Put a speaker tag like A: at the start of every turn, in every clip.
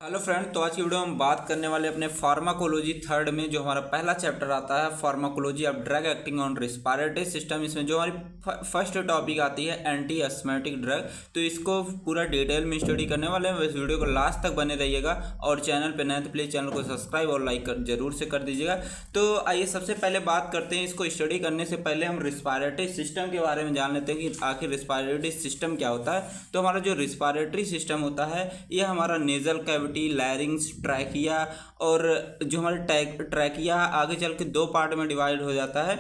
A: Hello friend, तो आज की वीडियो में हम बात करने वाले अपने फार्माकोलॉजी थर्ड में जो हमारा पहला चैप्टर आता है pharmacology of drug acting on respiratory system. इसमें जो हमारी फर्स्ट टॉपिक आती है एंटी एस्थमेटिक ड्रग, तो इसको पूरा डिटेल में स्टडी करने वाले हैं। इस वीडियो को लास्ट तक बने रहिएगा और चैनल पर नए तो प्लीज़ चैनल को सब्सक्राइब और लाइक जरूर से कर दीजिएगा। तो आइए सबसे पहले बात करते हैं, इसको स्टडी करने से पहले हम रिस्पायरेटरी सिस्टम के बारे में जान लेते हैं कि आखिर रिस्पायरेटरी सिस्टम क्या होता है। तो हमारा जो रिस्पायरेटरी सिस्टम होता है यह हमारा नेजल कैविटी, लैरिंग्स, ट्रैकिया और जो हमारे ट्रैकिया आगे चल के दो पार्ट में डिवाइड हो जाता है।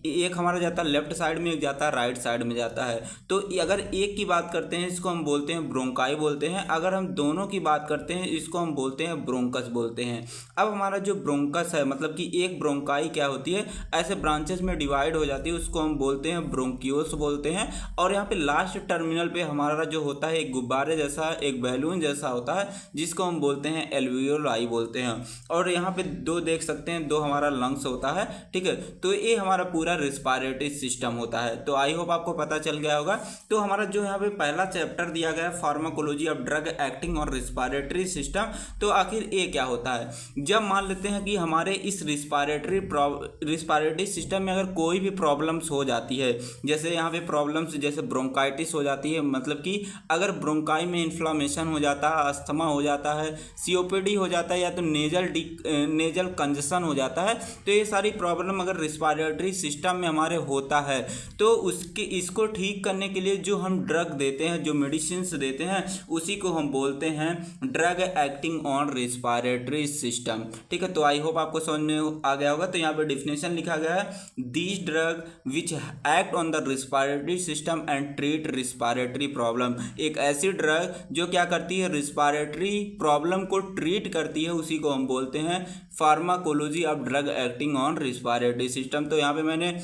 A: एक हमारा जाता है लेफ्ट साइड में, एक जाता है राइट साइड में जाता है। तो अगर एक की बात करते हैं इसको हम बोलते हैं ब्रोंकाई बोलते हैं, अगर हम दोनों की बात करते हैं इसको हम बोलते हैं ब्रोंकस बोलते हैं। अब हमारा जो ब्रोंकस है मतलब कि एक ब्रोंकाई क्या होती है, ऐसे ब्रांचेस में डिवाइड हो जाती है, उसको हम बोलते हैं ब्रोंकियोस बोलते हैं। और यहाँ पे लास्ट टर्मिनल पे हमारा जो होता है एक गुब्बारे जैसा, एक बैलून जैसा होता है जिसको हम बोलते हैं एल्वियोलाई बोलते हैं। और यहाँ पे दो देख सकते हैं, दो हमारा लंग्स होता है, ठीक है। तो ये हमारा पूरा रिस्पायरेटरी सिस्टम होता है। तो आई होप आपको पता चल गया होगा। तो हमारा जो यहाँ पे पहला चैप्टर दिया गया है फार्माकोलॉजी ऑफ ड्रग एक्टिंग और रिस्पायरेटरी सिस्टम, तो आखिर ये क्या होता है। जब मान लेते हैं कि हमारे इस रिस्पायरेटरी सिस्टम में अगर कोई भी प्रॉब्लम्स हो जाती है, जैसे यहाँ पे प्रॉब्लम्स जैसे ब्रोंकाइटिस हो जाती है, मतलब कि अगर ब्रोंकाई में इन्फ्लामेशन हो जाता है, अस्थमा हो जाता है, सीओपीडी हो जाता है या तो नेजल कंजेशन हो जाता है, तो ये सारी प्रॉब्लम अगर रिस्पायरेटरी सिस्टम में हमारे होता है तो इसको ठीक करने के लिए जो हम ड्रग देते हैं, जो मेडिसिन देते हैं, उसी को हम बोलते हैं drug acting on respiratory system, ठीक है। तो आई होप आपको समझ में आ गया होगा। तो यहाँ पे डिफिनेशन लिखा गया है, these drug which act on the respiratory system and treat respiratory problem. एक ऐसी ड्रग जो क्या करती है, रिस्पायरेटरी प्रॉब्लम को ट्रीट करती है, उसी को हम बोलते हैं pharmacology of drug acting on respiratory system. तो यहाँ पे मैंने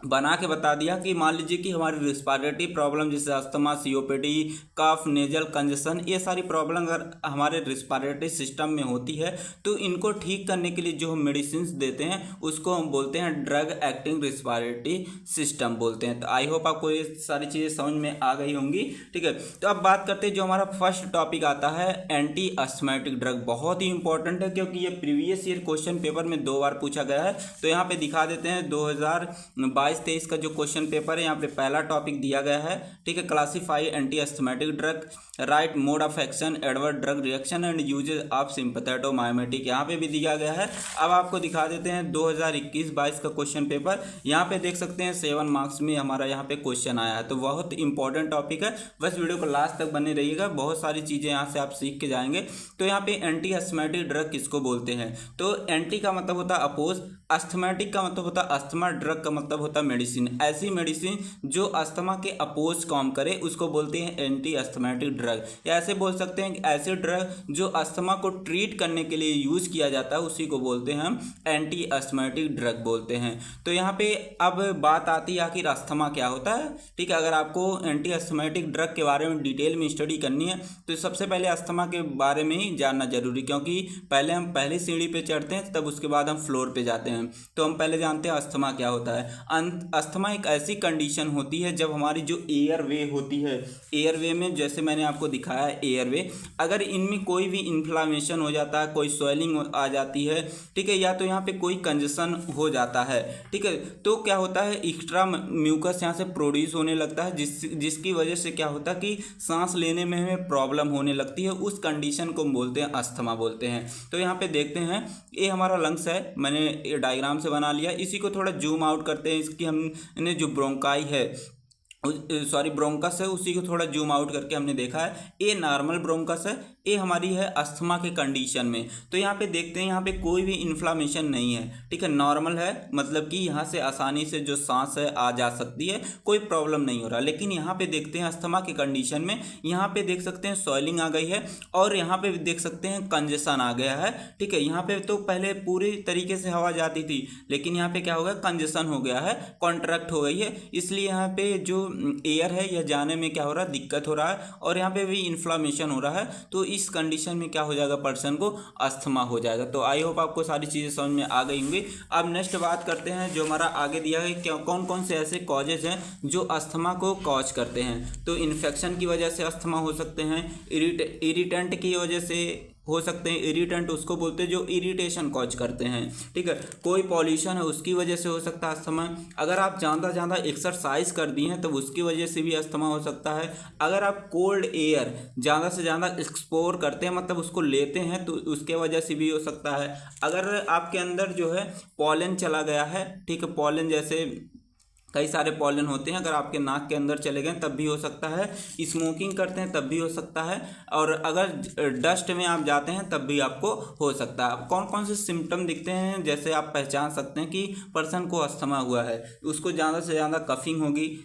A: बना के बता दिया कि मान लीजिए कि हमारी रिस्पायरेटरी प्रॉब्लम जैसे अस्थमा, सीओपीडी, कफ, नेजल कंजेशन, ये सारी प्रॉब्लम अगर हमारे रिस्पायरेटरी सिस्टम में होती है तो इनको ठीक करने के लिए जो हम मेडिसिन देते हैं उसको हम बोलते हैं ड्रग एक्टिंग रिस्पायरेटरी सिस्टम बोलते हैं। तो आई होप आपको ये सारी चीज़ें समझ में आ गई होंगी, ठीक है। तो अब बात करते हैं जो हमारा फर्स्ट टॉपिक आता है एंटी अस्थमेटिक ड्रग। बहुत ही इंपॉर्टेंट है क्योंकि ये प्रीवियस ईयर क्वेश्चन पेपर में 2 बार पूछा गया है। तो यहाँ पे दिखा देते हैं 2022-23 का जो क्वेश्चन पेपर है, यहाँ पे पहला टॉपिक दिया गया है, ठीक है। Classify anti asthmatic drug, write mode of action, adverse drug reaction and usages of sympathomimetic, यहाँ पे भी दिया गया है। अब आपको दिखा देते हैं 2021-22 का क्वेश्चन पेपर। यहाँ पे देख सकते हैं 7 मार्क्स में हमारा यहाँ पे क्वेश्चन आया है। तो बहुत इंपॉर्टेंट टॉपिक है, बस वीडियो को लास्ट तक बने रहिएगा, बहुत सारी चीज़ें यहाँ से आप सीख के जाएंगे। तो यहाँ पे एंटी एस्थमेटिक ड्रग किसको बोलते हैं, तो एंटी का मतलब होता है अपोज, अस्थमेटिक का मतलब होता है अस्थमा, ड्रग का मतलब होता है मेडिसिन। ऐसी मेडिसिन जो अस्थमा के अपोज काम करे उसको बोलते हैं एंटी अस्थमेटिक ड्रग, या ऐसे बोल सकते हैं कि ऐसे ड्रग जो अस्थमा को ट्रीट करने के लिए यूज किया जाता है उसी को बोलते हैं हम एंटी अस्थमेटिक ड्रग बोलते हैं। तो यहाँ पे अब बात आती है आखिर अस्थमा क्या होता है, ठीक है। अगर आपको एंटी अस्थमेटिक ड्रग के बारे में डिटेल में स्टडी करनी है तो सबसे पहले अस्थमा के बारे में ही जानना जरूरी, क्योंकि पहले हम पहली सीढ़ी पे चढ़ते हैं तब उसके बाद हम फ्लोर पे जाते हैं। तो हम पहले जानते हैं अस्थमा क्या होता है। अस्थमा एक ऐसी कंडीशन होती है जब हमारी जो एयर वे होती है, एयर वे में जैसे मैंने आपको दिखाया है एयर वे, अगर इनमें कोई भी इन्फ्लामेशन हो जाता है, कोई स्वेलिंग आ जाती है, ठीक है, या तो यहाँ पे कोई कंजेशन हो जाता है, ठीक है, तो क्या होता है एक्स्ट्रा म्यूकस यहाँ से प्रोड्यूस होने लगता है, जिसकी वजह से क्या होता है कि सांस लेने में हमें प्रॉब्लम होने लगती है। उस कंडीशन को हम बोलते हैं अस्थमा बोलते हैं। तो यहाँ पे देखते हैं ये हमारा लंग्स है, मैंने डायग्राम से बना लिया, इसी को थोड़ा जूम आउट करते हैं। इसकी हमने जो ब्रोंकाई है, सॉरी ब्रोंकस है, उसी को थोड़ा जूम आउट करके हमने देखा है। ये नॉर्मल ब्रोंकस है, ये हमारी है अस्थमा के कंडीशन में। तो यहाँ पे देखते हैं यहाँ पे कोई भी इन्फ्लामेशन नहीं है, ठीक है, नॉर्मल है, मतलब कि यहाँ से आसानी से जो सांस है आ जा सकती है, कोई प्रॉब्लम नहीं हो रहा। लेकिन यहाँ पे देखते हैं अस्थमा के कंडीशन में, यहाँ पे देख सकते हैं सॉइलिंग आ गई है और यहाँ पे देख सकते हैं कंजेशन आ गया है, ठीक है। यहाँ पे तो पहले पूरी तरीके से हवा जाती थी, लेकिन यहाँ पे क्या हो गया, कंजेशन हो गया है, कॉन्ट्रैक्ट हो गई है, इसलिए यहाँ पे जो एयर है यह जाने में क्या हो रहा है, दिक्कत हो रहा है, और यहाँ पे भी इन्फ्लामेशन हो रहा है। तो इस कंडीशन में क्या हो जाएगा, पर्सन को अस्थमा हो जाएगा। तो आई होप आपको सारी चीज़ें समझ में आ गई होंगी। अब नेक्स्ट बात करते हैं जो हमारा आगे दिया है, क्या कौन कौन से ऐसे कॉजेज हैं जो अस्थमा को कॉज करते हैं। तो इन्फेक्शन की वजह से अस्थमा हो सकते हैं, इरिटेंट की वजह से हो सकते हैं। इरिटेंट उसको बोलते हैं जो इरिटेशन कॉज करते हैं, ठीक है। कोई पॉल्यूशन है उसकी वजह से हो सकता है अस्थमा। अगर आप ज़्यादा एक्सरसाइज कर दिए हैं तो उसकी वजह से भी अस्थमा हो सकता है। अगर आप कोल्ड एयर ज़्यादा से ज़्यादा एक्सप्लोर करते हैं, मतलब उसको लेते हैं, तो उसके वजह से भी हो सकता है। अगर आपके अंदर जो है पॉलन चला गया है, ठीक है, पॉलन जैसे कई सारे पॉलन होते हैं, अगर आपके नाक के अंदर चले गए तब भी हो सकता है। स्मोकिंग करते हैं तब भी हो सकता है, और अगर डस्ट में आप जाते हैं तब भी आपको हो सकता है। कौन कौन से सिम्टम दिखते हैं जैसे आप पहचान सकते हैं कि पर्सन को अस्थमा हुआ है? उसको ज़्यादा से ज़्यादा कफिंग होगी,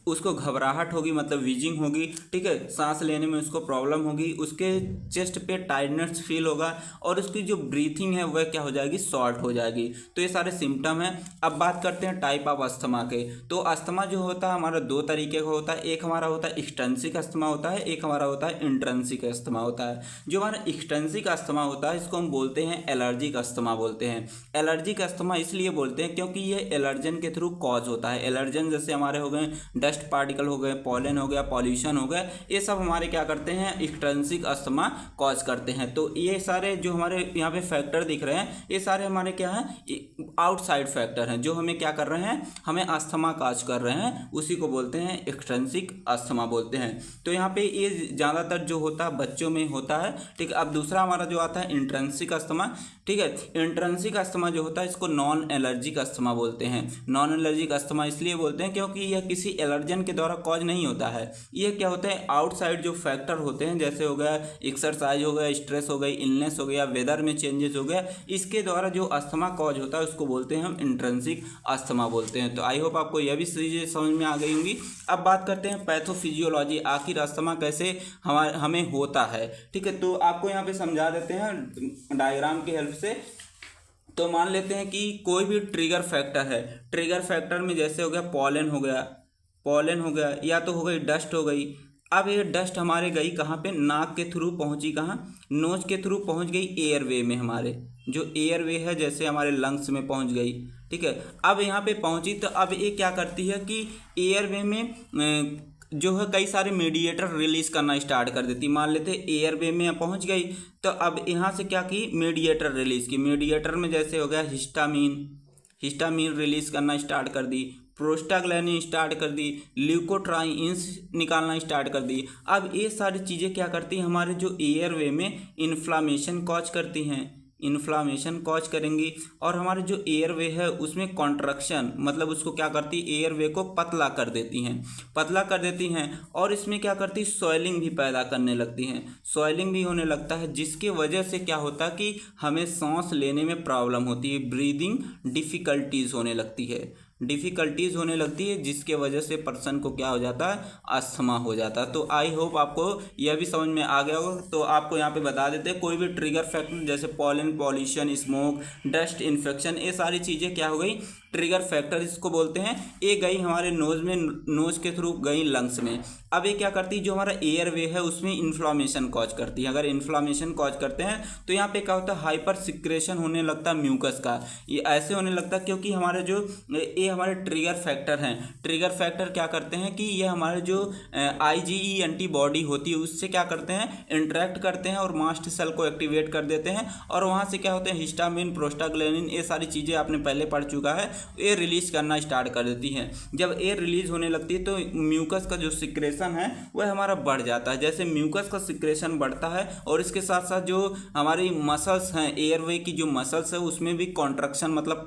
A: उसको घबराहट होगी, मतलब वीजिंग होगी, ठीक है, सांस लेने में उसको प्रॉब्लम होगी, उसके चेस्ट पे टाइटनेस फील होगा, और उसकी जो ब्रीथिंग है वह क्या हो जाएगी, शॉर्ट हो जाएगी। तो ये सारे सिम्टम हैं। अब बात करते हैं टाइप ऑफ अस्थमा के। तो अस्थमा जो होता है हमारा दो तरीके का होता है। एक हमारा होता है एक्सटेंसिक अस्थमा होता है, एक हमारा होता है इंट्रिंसिक अस्थमा होता है। जो हमारा एक्सटेंसिक अस्थमा होता है इसको हम बोलते हैं एलर्जिक अस्थमा बोलते हैं। एलर्जिक अस्थमा इसलिए बोलते हैं क्योंकि ये एलर्जन के थ्रू कॉज होता है। एलर्जन जैसे हमारे हो गए डस्ट पार्टिकल हो गए, पॉलन हो गया, पॉल्यूशन हो गया, ये सब हमारे क्या करते हैं, एक्सटेंसिक अस्थमा कॉज करते हैं। तो ये सारे जो हमारे यहाँ पे फैक्टर दिख रहे हैं ये सारे हमारे क्या हैं, आउटसाइड फैक्टर हैं जो हमें क्या कर रहे हैं, हमें अस्थमा कॉज कर रहे हैं, उसी को बोलते हैं एक्सटेंसिक अस्थमा बोलते हैं। तो यहाँ पे ये ज़्यादातर जो होता है बच्चों में होता है, ठीक है। अब दूसरा हमारा जो आता है इंट्रिंसिक अस्थमा, ठीक है। इंट्रिंसिक अस्थमा जो होता है इसको नॉन एलर्जिक अस्थमा बोलते हैं। नॉन एलर्जिक अस्थमा इसलिए बोलते हैं क्योंकि यह किसी एलर्जन के द्वारा कॉज नहीं होता है। ये क्या होता है, आउटसाइड जो फैक्टर होते हैं, जैसे हो गया एक्सरसाइज हो गया, स्ट्रेस हो गई, इलनेस हो गया, वेदर में चेंजेस हो गया, इसके द्वारा जो अस्थमा कॉज होता है उसको बोलते हैं हम इंट्रिंसिक अस्थमा बोलते हैं। तो आई होप आपको यह भी चीज़ें समझ में आ गई होंगी। अब बात करते हैं पैथोफिजियोलॉजी, आखिर अस्थमा कैसे हमें होता है, ठीक है। तो आपको यहाँ पे समझा देते हैं डायग्राम की हेल्प से। तो मान लेते हैं कि कोई भी ट्रिगर फैक्टर है, ट्रिगर फैक्टर में जैसे हो गया पॉलन हो गया या तो हो गई डस्ट हो गई। अब ये डस्ट हमारे गई कहाँ पे, नाक के थ्रू पहुंची कहाँ, नोज के थ्रू पहुंच गई एयरवे में, हमारे जो एयरवे है जैसे हमारे लंग्स में पहुंच गई, ठीक है। अब यहाँ पे पहुंची तो अब ये क्या करती है कि एयरवे में जो है कई सारे मीडिएटर रिलीज करना स्टार्ट कर देती। मान लेते एयरवे में पहुंच गई तो अब यहाँ से क्या की, मीडिएटर रिलीज की। मीडिएटर में जैसे हो गया हिस्टामीन रिलीज करना स्टार्ट कर दी, प्रोस्टाग्लैंडिन स्टार्ट कर दी, ल्यूकोट्राइन्स निकालना स्टार्ट कर दी। अब ये सारी चीज़ें क्या करती हैं, हमारे जो एयरवे में इन्फ्लामेशन कॉज करती हैं, इन्फ्लामेशन कॉज करेंगी, और हमारे जो एयरवे है उसमें कॉन्ट्रक्शन, मतलब उसको क्या करती है, एयरवे को पतला कर देती हैं, और इसमें क्या करती है, सॉइलिंग भी पैदा करने लगती हैं, सॉइलिंग भी होने लगता है, जिसके वजह से क्या होता है कि हमें सांस लेने में प्रॉब्लम होती है, ब्रीदिंग डिफ़िकल्टीज़ होने लगती है, जिसके वजह से पर्सन को क्या हो जाता है, अस्थमा हो जाता है। तो आई होप आपको यह भी समझ में आ गया होगा। तो आपको यहाँ पे बता देते हैं कोई भी ट्रिगर फैक्टर जैसे pollen, pollution, smoke, dust, infection, ये सारी चीज़ें क्या हो गई, ट्रिगर फैक्टर इसको बोलते हैं। ये गई हमारे नोज के थ्रू गई लंग्स में। अब ये क्या करती है, जो हमारा एयरवे है उसमें इन्फ्लामेशन कॉज करती है। अगर इन्फ्लामेशन कॉज करते हैं तो यहाँ पे क्या होता है, हाइपर सिक्रेशन होने लगता है म्यूकस का। ये ऐसे होने लगता है क्योंकि हमारे जो ये हमारे ट्रिगर फैक्टर हैं, ट्रिगर फैक्टर क्या करते हैं कि ये हमारे जो IgE एंटीबॉडी होती है उससे क्या करते हैं, इंटरेक्ट करते हैं और मास्ट सेल को एक्टिवेट कर देते हैं, और वहाँ से क्या होते हैं, हिस्टामिन, प्रोस्टाग्लैंडिन, ये सारी चीज़ें आपने पहले पढ़ चुका है, एयर रिलीज करना स्टार्ट कर देती हैं। जब एयर रिलीज होने लगती है तो म्यूकस का जो सिक्रेशन है वह हमारा बढ़ जाता है। जैसे म्यूकस का सिक्रेशन बढ़ता है और इसके साथ साथ जो हमारी मसल्स हैं, एयरवे की जो मसल्स है उसमें भी कॉन्ट्रक्शन, मतलब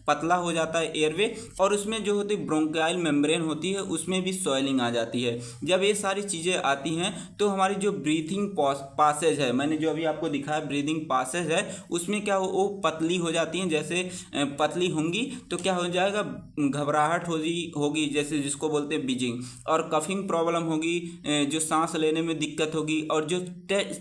A: पतला हो जाता है एयरवे, और उसमें जो होती ब्रोंकाइल मेम्ब्रेन होती है उसमें भी सॉइलिंग आ जाती है। जब ये सारी चीज़ें आती हैं तो हमारी जो ब्रीथिंग पासेज है, मैंने जो अभी आपको दिखाया ब्रीदिंग पासेज है, उसमें क्या वो पतली हो जाती हैं। जैसे पतली होंगी तो क्या हो जाएगा, घबराहट होगी जैसे जिसको बोलते हैं बीजिंग, और कफिंग प्रॉब्लम होगी, जो सांस लेने में दिक्कत होगी, और जो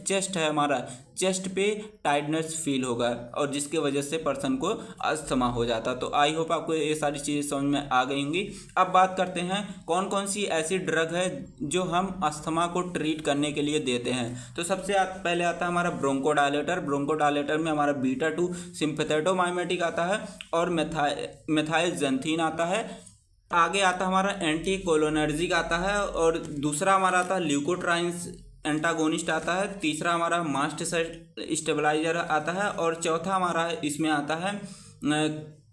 A: चेस्ट है हमारा, चेस्ट पे टाइटनेस फील होगा, और जिसके वजह से पर्सन को अस्थमा हो जाता। तो आई होप आपको ये सारी चीज़ें समझ में आ गई होंगी। अब बात करते हैं कौन कौन सी ऐसी ड्रग है जो हम अस्थमा को ट्रीट करने के लिए देते हैं। तो सबसे पहले आता है हमारा ब्रोंकोडायलेटर में हमारा बीटा-2 सिम्पैथेटोमाइमेटिक आता है, और मेथाइलजेंथीन आता है। आगे आता हमारा एंटीकोलिनर्जिक आता है, और दूसरा हमारा आता है ल्यूकोट्राइन्स एंटागोनिस्ट आता है, तीसरा हमारा मास्ट स्टेबलाइजर आता है, और चौथा हमारा इसमें आता है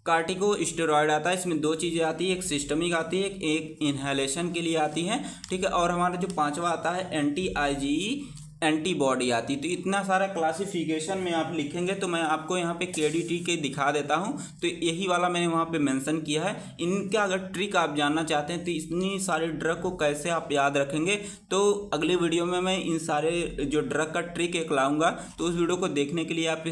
A: कार्टिको स्टेरॉयड आता है। इसमें दो चीज़ें आती है, एक सिस्टमिक आती है, एक इन्हेलेशन के लिए आती है, ठीक है। और हमारा जो पांचवा आता है एंटी IgE एंटीबॉडी आती। तो इतना सारा क्लासिफिकेशन में आप लिखेंगे तो मैं आपको यहाँ पे KDT के दिखा देता हूँ। तो यही वाला मैंने वहाँ पे मेंशन किया है। इनका अगर ट्रिक आप जानना चाहते हैं तो इतनी सारे ड्रग को कैसे आप याद रखेंगे, तो अगले वीडियो में मैं इन सारे जो ड्रग का ट्रिक एक लाऊंगा। तो उस वीडियो को देखने के लिए आप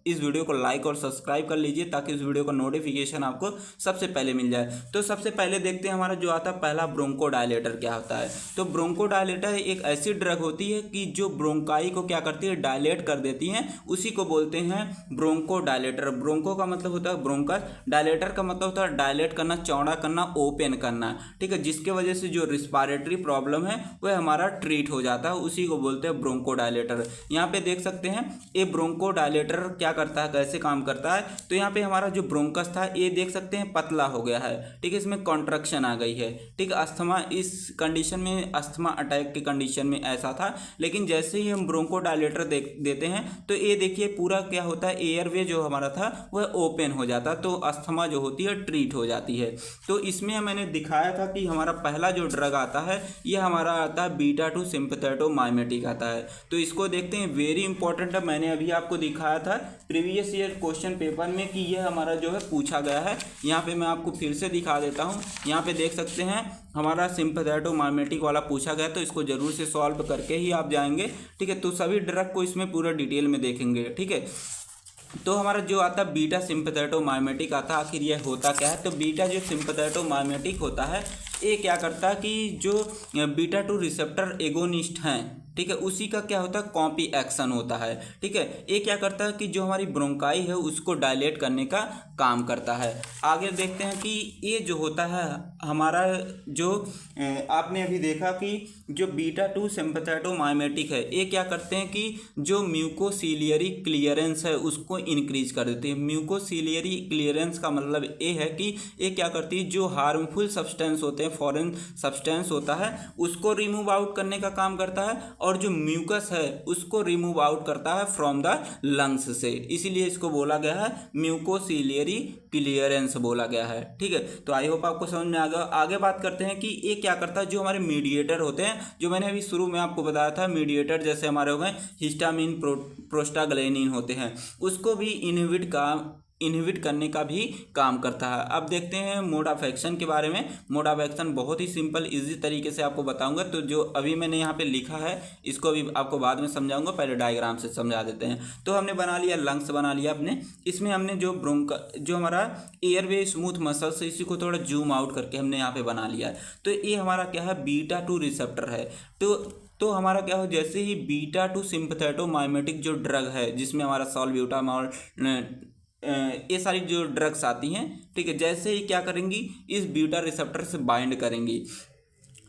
A: इस वीडियो को लाइक और सब्सक्राइब कर लीजिए, ताकि इस वीडियो का नोटिफिकेशन आपको सबसे पहले मिल जाए। तो सबसे पहले देखते हैं हमारा जो आता है पहला ब्रोंकोडायलेटर क्या होता है। तो ब्रोंकोडायलेटर एक ऐसी ड्रग होती है कि जो ब्रोंकाई को क्या करती है, डायलेट कर देती है, उसी को बोलते हैं ब्रोंकोडायलेटर। ब्रोंको का मतलब होता है ब्रोंकस, डायलेटर का मतलब होता है डायलेट करना, चौड़ा करना, ओपन करना, ठीक है। जिसके वजह से जो रिस्पायरेटरी प्रॉब्लम है वह हमारा ट्रीट हो जाता है, उसी को बोलते हैं ब्रोंकोडायलेटर। यहाँ पे देख सकते हैं ये ब्रोंकोडायलेटर क्या करता है, कैसे काम करता है। तो यहाँ पे हमारा जो ब्रोंकस था ये देख सकते हैं पतला हो गया है, ठीक है, इसमें कॉन्ट्रैक्शन आ गई है, ठीक है। अस्थमा इस कंडीशन में, अस्थमा अटैक की कंडीशन में ऐसा था, लेकिन जैसे ही हम ब्रोंकोडायलेटर देते हैं तो ये देखिए पूरा क्या होता है, एयरवे जो हमारा था वह ओपन हो जाता है, तो अस्थमा जो होती है ट्रीट हो जाती है। तो इसमें मैंने दिखाया था कि हमारा पहला जो ड्रग आता है ये हमारा आता है बीटा-2 सिंपैथेटोमाइमेटिक आता है। तो इसको देखते हैं, वेरी इंपॉर्टेंट है। मैंने अभी आपको दिखाया था प्रीवियस ईयर क्वेश्चन पेपर में कि यह हमारा जो है पूछा गया है। यहाँ पे मैं आपको फिर से दिखा देता हूँ। यहाँ पे देख सकते हैं हमारा सिंपैथेटोमाइमेटिक वाला पूछा गया, तो इसको जरूर से सॉल्व करके ही आप जाएंगे, ठीक है। तो सभी ड्रग को इसमें पूरा डिटेल में देखेंगे, ठीक है। तो हमारा जो आता है बीटा सिंपैथेटोमाइमेटिक आता है, आखिर यह होता क्या है। तो बीटा जो सिंपैथेटोमाइमेटिक होता है ये क्या करता है कि जो बीटा-2 रिसेप्टर एगोनिस्ट हैं, ठीक है, उसी का क्या होता है, कॉपी एक्शन होता है, ठीक है। ये क्या करता है कि जो हमारी ब्रोंकाई है उसको डायलेट करने का काम करता है। आगे देखते हैं कि ये जो होता है हमारा जो आपने अभी देखा कि जो बीटा-2 सिंपैथेटोमाइमेटिक है ये क्या करते हैं कि जो म्यूकोसिलियरी क्लियरेंस है उसको इंक्रीज कर देते हैं। म्यूकोसिलियरी क्लियरेंस का मतलब ये है कि ये क्या करती है, जो हार्मफुल सब्सटेंस होते हैं, फॉरेन सब्सटेंस होता है, उसको रिमूव आउट करने का काम करता है, और जो म्यूकस है उसको रिमूव आउट करता है फ्रॉम द लंग्स से। इसीलिए इसको बोला गया है म्यूकोसिलियरी क्लियरेंस बोला गया है, ठीक है। तो आई होप आपको समझ में आ गया। आगे बात करते हैं कि ये क्या करता है, जो हमारे मीडिएटर होते हैं, जो मैंने अभी शुरू में आपको बताया था, मीडिएटर जैसे हमारे हो गए हिस्टामिन, प्रोस्टाग्लैंडिन होते हैं, उसको भी इनहिबिट करने का भी काम करता है। अब देखते हैं मोड ऑफ एक्शन के बारे में। मोड ऑफ एक्शन बहुत ही सिंपल इजी तरीके से आपको बताऊंगा। तो जो अभी मैंने यहाँ पे लिखा है इसको अभी आपको बाद में समझाऊंगा, पहले डायग्राम से समझा देते हैं। तो हमने बना लिया लंग्स, बना लिया अपने। इसमें हमने जो हमारा एयरवे स्मूथ मसल्स, इसी को थोड़ा जूम आउट करके हमने यहाँ पे बना लिया है। तो ये हमारा क्या है, बीटा-2 रिसेप्टर है। तो हमारा क्या हो, जैसे ही बीटा-2 सिंपैथेटोमाइमेटिक जो ड्रग है जिसमें हमारा सॉल्ब्यूटामॉल, ये सारी जो ड्रग्स आती हैं, ठीक है, जैसे ही क्या करेंगी, इस बीटा रिसेप्टर से बाइंड करेंगी,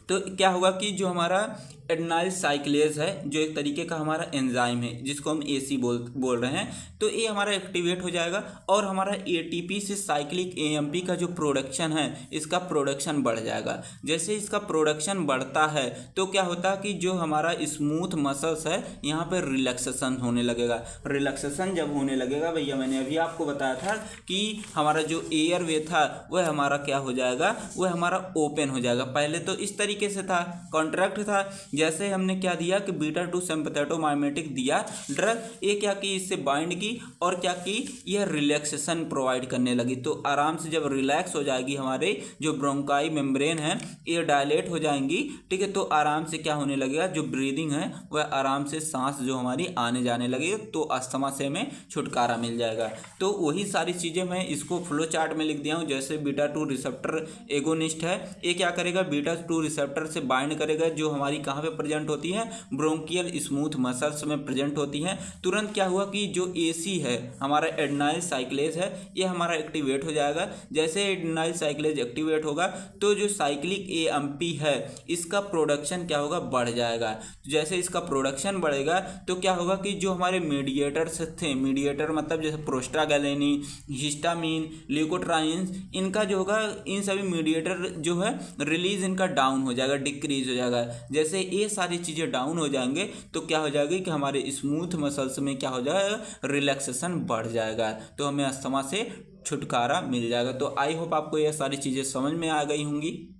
A: तो क्या होगा कि जो हमारा एडेनाइल साइक्लेज है, जो एक तरीके का हमारा एंजाइम है जिसको हम AC बोल रहे हैं, तो ये हमारा एक्टिवेट हो जाएगा, और हमारा ATP से साइक्लिक AMP का जो प्रोडक्शन है इसका प्रोडक्शन बढ़ जाएगा। जैसे इसका प्रोडक्शन बढ़ता है तो क्या होता है कि जो हमारा स्मूथ मसल्स है यहाँ पे रिलैक्सेशन होने लगेगा। रिलैक्सेशन जब होने लगेगा, भैया मैंने अभी आपको बताया था कि हमारा जो एयरवे था वह हमारा क्या हो जाएगा, वह हमारा ओपन हो जाएगा। पहले तो इस तरीके से था, कॉन्ट्रैक्ट था। जैसे हमने क्या दिया कि बीटा-2 सिंपैथेटोमाइमेटिक दिया ड्रग, ये क्या की, इससे बाइंड की और क्या की, यह रिलैक्सेशन प्रोवाइड करने लगी। तो आराम से जब रिलैक्स हो जाएगी हमारे जो ब्रोंकाई मेम्ब्रेन है ये डायलेट हो जाएंगी, ठीक है। तो आराम से क्या होने लगेगा, जो ब्रीदिंग है वह आराम से सांस जो हमारी आने जाने लगेगी, तो अस्थमा से हमें छुटकारा मिल जाएगा। तो वही सारी चीज़ें मैं इसको फ्लो चार्ट में लिख दिया हूँ। जैसे बीटा-2 रिसेप्टर एगोनिस्ट है, ये क्या करेगा, बीटा-2 रिसेप्टर से बाइंड करेगा, जो हमारी कहाँ पे प्रेजेंट होती है, ब्रोंकियल स्मूथ मसल्स में प्रेजेंट होती हैं। तुरंत क्या हुआ कि जो AC है हमारा एडेनाइल साइक्लेज है, ये हमारा एक्टिवेट हो जाएगा। जैसे एडेनाइल साइक्लेज एक्टिवेट होगा तो जो साइक्लिक AMP है इसका प्रोडक्शन क्या होगा, बढ़ जाएगा। जैसे इसका प्रोडक्शन बढ़ेगा तो क्या होगा कि जो हमारे मीडिएटर्स थे, मीडिएटर मतलब जैसे प्रोस्टाग्लैंडिन, हिस्टामिन, ल्यूकोट्राइन्स, इनका जो होगा, इन सभी मीडिएटर जो है रिलीज इनका डाउन हो जाएगा, डिक्रीज हो जाएगा। जैसे ये सारी चीज़ें डाउन हो जाएंगे तो क्या हो जाएगी कि हमारे स्मूथ मसल्स में क्या हो जाएगा, रिलैक्सेशन बढ़ जाएगा, तो हमें अस्थमा से छुटकारा मिल जाएगा। तो आई होप आपको ये सारी चीज़ें समझ में आ गई होंगी।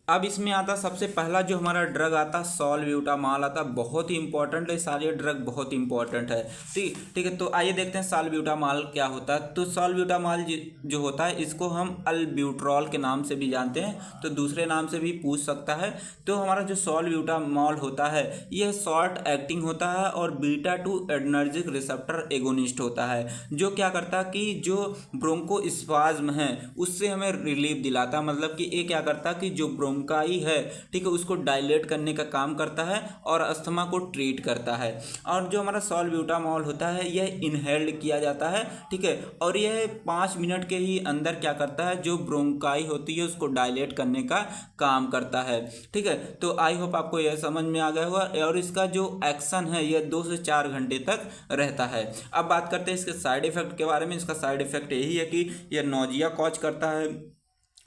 A: अब इसमें आता सबसे पहला जो हमारा ड्रग आता सॉल्ब्यूटामॉल आता, बहुत ही इंपॉर्टेंट है, सारे ड्रग बहुत इंपॉर्टेंट है। ठीक है, तो आइए देखते हैं सॉल्ब्यूटामॉल क्या होता है। तो सॉल्ब्यूटामॉल जो होता है इसको हम अल्ब्यूट्रॉल के नाम से भी जानते हैं, तो दूसरे नाम से भी पूछ सकता है। तो हमारा जो सॉल्ब्यूटामॉल होता है यह शॉर्ट एक्टिंग होता है और बीटा टू एडर्जिक रिसेप्टर एगोनिस्ट होता है, जो क्या करता है कि जो ब्रोंकोस्पाज्म है उससे हमें रिलीफ दिलाता है। मतलब कि ये क्या करता है कि जो ब्रोंकाई है, ठीक है, उसको डायलेट करने का काम करता है और अस्थमा को ट्रीट करता है। और जो हमारा सॉल्ब्यूटामॉल होता है यह इनहेल्ड किया जाता है, ठीक है, और यह 5 मिनट के ही अंदर क्या करता है, जो ब्रोंकाई होती है उसको डायलेट करने का काम करता है। ठीक है, तो आई होप आपको यह समझ में आ गया होगा। और इसका जो एक्शन है यह 2 से 4 घंटे तक रहता है। अब बात करते हैं इसके साइड इफेक्ट के बारे में। इसका साइड इफेक्ट यही है कि यह नोजिया कॉज करता है,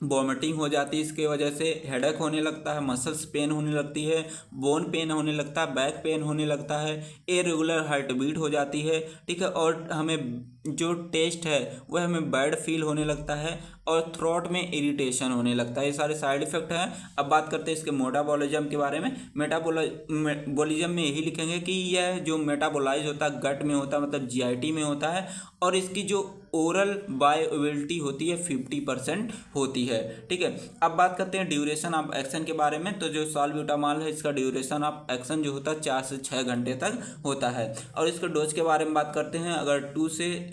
A: वॉमिटिंग हो जाती है इसके वजह से, हेडेक होने लगता है, मसल्स पेन होने लगती है, बोन पेन होने लगता है, बैक पेन होने लगता है, इरेगुलर हार्ट बीट हो जाती है, ठीक है, और हमें जो टेस्ट है वह हमें बैड फील होने लगता है और थ्रोट में इरिटेशन होने लगता है। ये सारे साइड इफेक्ट हैं। अब बात करते हैं इसके मेटाबॉलिज्म के बारे में। मेटाबॉलिज्म में यही लिखेंगे कि यह जो मेटाबोलाइज होता है गट में होता है, मतलब जीआईटी में होता है, और इसकी जो ओरल बायोअवेलेबिलिटी होती है 50% होती है। ठीक है, अब बात करते हैं ड्यूरेशन ऑफ एक्शन के बारे में। तो जो सॉल्ब्यूटामॉल है इसका ड्यूरेशन ऑफ एक्शन जो होता है 4 से 6 घंटे तक होता है। और इसके डोज के बारे में बात करते हैं, अगर 2 से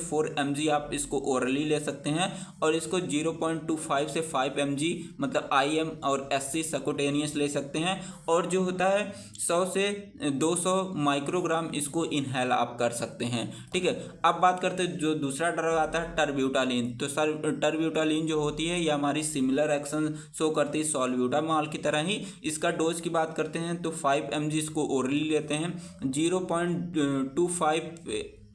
A: 4 mg आप इसको ओरली ले सकते हैं, और इसको 0.25 से 5 mg मतलब IM और SC सबक्यूटेनियस ले सकते हैं, और जो होता है 100 से 200 माइक्रोग्राम इसको इनहेल आप कर सकते हैं। ठीक है, अब बात करते हैं जो दूसरा ड्रग आता है टर्ब्यूटालिन। तो टर्ब्यूटालिन जो होती है ये हमारी सिमिलर एक्शन शो करती है सॉल्ब्यूटामॉल की तरह ही। इसका डोज की बात करते हैं तो 5 mg इसको ओरली लेते हैं, 0.25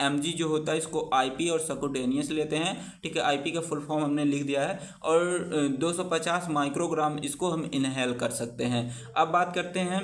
A: mg जो होता है इसको IP और सबक्यूटेनियस लेते हैं। ठीक है, IP का फुल फॉर्म हमने लिख दिया है, और 250 माइक्रोग्राम इसको हम इनहेल कर सकते हैं। अब बात करते हैं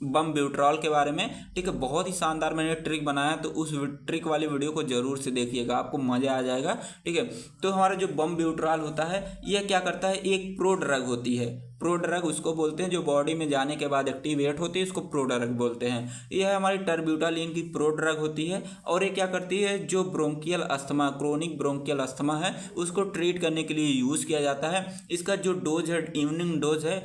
A: बम्ब्यूट्रॉल के बारे में। ठीक है, बहुत ही शानदार मैंने ट्रिक बनाया, तो उस ट्रिक वाली वीडियो को जरूर से देखिएगा, आपको मज़ा आ जाएगा। ठीक है, तो हमारा जो बम्ब्यूट्रॉल होता है यह क्या करता है, एक प्रो ड्रग होती है। प्रो ड्रग उसको बोलते हैं जो बॉडी में जाने के बाद एक्टिवेट होती है, इसको प्रो ड्रग बोलते हैं। यह हमारी टर्ब्यूटालिन की प्रो ड्रग होती है, और ये क्या करती है, जो bronchial asthma, chronic bronchial asthma है उसको ट्रीट करने के लिए यूज़ किया जाता है। इसका जो डोज है, इवनिंग डोज है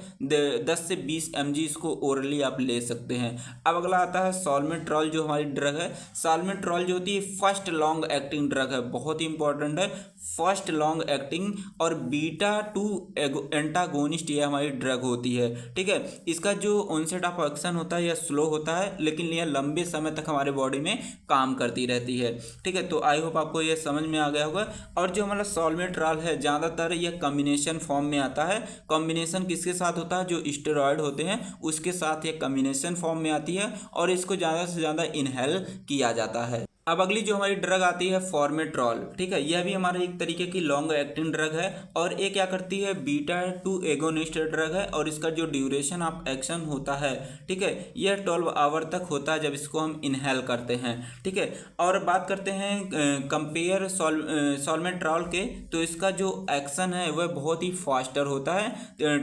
A: 10 से 20 mg इसको ओरली आप ले सकते हैं। अब अगला आता है सॉल्मेट्रॉल, जो हमारी ड्रग है। सॉल्मेट्रॉल जो होती है फर्स्ट लॉन्ग एक्टिंग ड्रग है, बहुत ही इंपॉर्टेंट है, फर्स्ट लॉन्ग एक्टिंग और बीटा 2 एंटागोनिस्ट ये हमारी ड्रग होती है। ठीक है, इसका जो ऑनसेट ऑफ एक्शन होता है यह स्लो होता है, लेकिन यह लंबे समय तक हमारे बॉडी में काम करती रहती है। ठीक है, तो आई होप आपको यह समझ में आ गया होगा। और जो हमारा सॉल्मेट्रॉल है ज़्यादातर यह कॉम्बिनेशन फॉर्म में आता है। कॉम्बिनेशन किसके साथ होता है, जो स्टेरॉयड होते हैं उसके साथ यह कॉम्बिनेशन फॉर्म में आती है, और इसको ज़्यादा से ज़्यादा इनहेल किया जाता है। अब अगली जो हमारी ड्रग आती है फॉर्मेट्रॉल। ठीक है, यह भी हमारे एक तरीके की लॉन्ग एक्टिंग ड्रग है, और ये क्या करती है, बीटा 2 एगोनिस्ट ड्रग है, और इसका जो ड्यूरेशन ऑफ एक्शन होता है, ठीक है, यह 12 आवर तक होता है जब इसको हम इनहेल करते हैं। ठीक है, और बात करते हैं कंपेयर सॉल्मेट्रॉल के, तो इसका जो एक्शन है वह बहुत ही फास्टर होता है,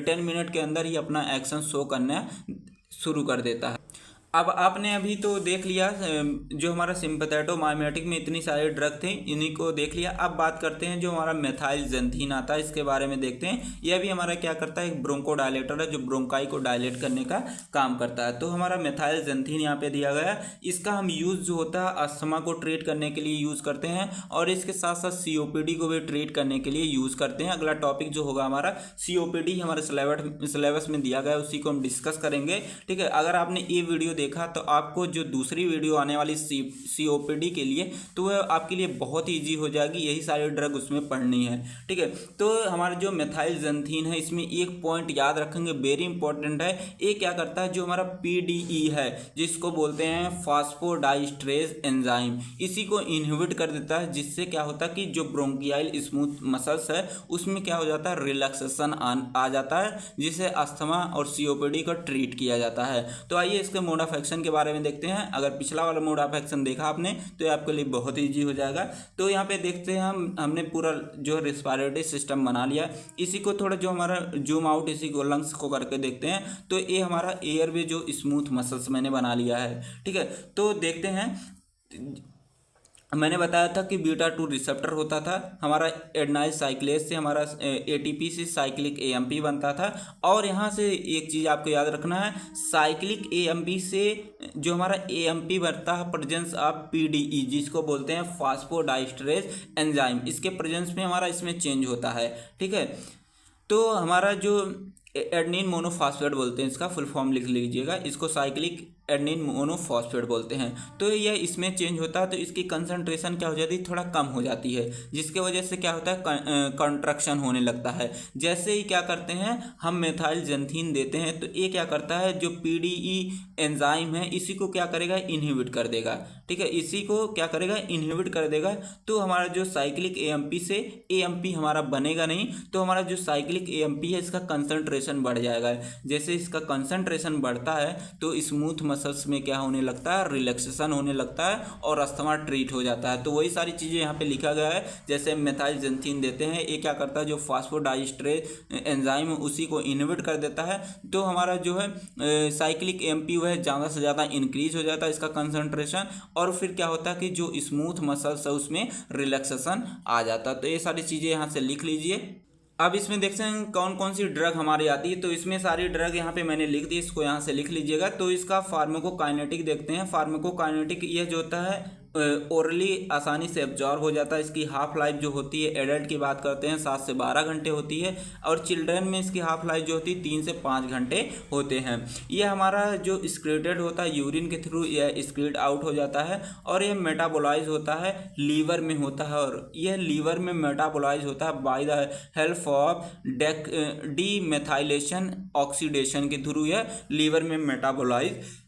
A: 10 मिनट के अंदर ही अपना एक्शन शो करना शुरू कर देता है। अब आपने अभी तो देख लिया जो हमारा सिंपैथेटोमाइमेटिक में इतनी सारे ड्रग थे, इन्हीं को देख लिया। अब बात करते हैं जो हमारा मेथाइलजेंथीन आता है, इसके बारे में देखते हैं। यह भी हमारा क्या करता है, एक ब्रोंकोडायलेटर है जो ब्रोंकाई को डायलेट करने का काम करता है। तो हमारा मेथाइलजेंथीन यहाँ पे दिया गया, इसका हम यूज़ जो होता है अस्थमा को ट्रीट करने के लिए यूज़ करते हैं, और इसके साथ साथ COPD को भी ट्रीट करने के लिए यूज़ करते हैं। अगला टॉपिक जो होगा हमारा COPD हमारे सिलेबस में दिया गया है, उसी को हम डिस्कस करेंगे। ठीक है, अगर आपने ये वीडियो देखा तो आपको जो दूसरी वीडियो आने वाली COPD के लिए, तो वह आपके लिए बहुत ही ईजी हो जाएगी, यही सारी ड्रग उसमें पढ़नी है। ठीक है, तो हमारा जो मेथाइलजेंथीन है, इसमें एक पॉइंट याद रखेंगे, वेरी इंपॉर्टेंट है। ये क्या करता है, जो हमारा PDE है, जिसको बोलते हैं फास्फोडाइस्ट्रेज एंजाइम, इसी को इनहिबिट कर देता है, जिससे क्या होता है कि जो ब्रोंकियाल स्मूथ मसल्स है उसमें क्या हो जाता है, रिलैक्सेशन आ जाता है, जिसे अस्थमा और COPD को ट्रीट किया जाता है। तो आइए इसके मोड ऑफ एक्शन के बारे में देखते हैं। अगर पिछला वाला मोड ऑफ एक्शन देखा आपने तो ये आपके लिए बहुत ईजी हो जाएगा। तो यहाँ पे देखते हैं हमने पूरा जो रेस्पिरेटरी सिस्टम बना लिया। इसी को थोड़ा जो हमारा जूम आउट, इसी को लंग्स को करके देखते हैं। तो ये हमारा एयरवे जो स्मूथ मसल्स मैंने बना लिया है। ठीक है, तो देखते हैं, मैंने बताया था कि बीटा 2 रिसेप्टर होता था हमारा, एडेनाइल साइक्लेज से हमारा ATP से साइक्लिक AMP बनता था। और यहाँ से एक चीज़ आपको याद रखना है, साइक्लिक AMP से जो हमारा AMP बनता है प्रेजेंस ऑफ PDE, जिसको बोलते हैं फास्फोडाइस्ट्रेज एंजाइम, इसके प्रेजेंस में हमारा इसमें चेंज होता है। ठीक है, तो हमारा जो एडेनिन मोनोफॉस्फेट बोलते हैं, इसका फुल फॉर्म लिख लीजिएगा, इसको साइक्लिक एडेनिन मोनोफॉस्फेट बोलते हैं। तो यह इसमें चेंज होता है, तो इसकी कंसंट्रेशन क्या हो जाती है, थोड़ा कम हो जाती है, जिसके वजह से क्या होता है, कंट्रक्शन होने लगता है। जैसे ही क्या करते हैं हम मेथाइलजेंथीन देते हैं, तो ये क्या करता है, जो PDE एंजाइम है इसी को क्या करेगा, इनहिबिट कर देगा। ठीक है, इसी को क्या करेगा, इनहिबिट कर देगा। तो हमारा जो साइक्लिक AMP से AMP हमारा बनेगा नहीं, तो हमारा जो साइक्लिक AMP है इसका कंसंट्रेशन बढ़ जाएगा। जैसे इसका कंसंट्रेशन बढ़ता है तो स्मूथ मसल्स में क्या होने लगता है, रिलैक्सेशन होने लगता है और अस्थमा ट्रीट हो जाता है। तो वही सारी चीज़ें यहाँ पे लिखा गया है। जैसे मेथाइलजेंथीन देते हैं, ये क्या करता है, जो फास्फोडाइस्ट्रेज एंजाइम उसी को इनहिबिट कर देता है। तो हमारा जो है साइक्लिक AMP वह ज़्यादा से ज़्यादा इंक्रीज हो जाता है इसका कंसंट्रेशन, और फिर क्या होता है कि जो स्मूथ मसल्स है उसमें रिलैक्सेशन आ जाता है। तो ये सारी चीज़ें यहाँ से लिख लीजिए। अब इसमें देखते हैं कौन कौन सी ड्रग हमारी आती है। तो इसमें सारी ड्रग यहाँ पे मैंने लिख दी, इसको यहाँ से लिख लीजिएगा। तो इसका फार्माकोकाइनेटिक देखते हैं। फार्माकोकाइनेटिक ये जो होता है ओरली आसानी से एब्जॉर्ब हो जाता है। इसकी हाफ लाइफ जो होती है, एडल्ट की बात करते हैं 7 से 12 घंटे होती है, और चिल्ड्रन में इसकी हाफ लाइफ जो होती है 3 से 5 घंटे होते हैं। यह हमारा जो एक्सक्रीटेड होता है यूरिन के थ्रू, यह एक्सक्रीट आउट हो जाता है, और यह मेटाबोलाइज होता है, लीवर में होता है, और यह लीवर में मेटाबोलाइज होता है by the help of demethylation oxidation के थ्रू यह लीवर में मेटाबोलाइज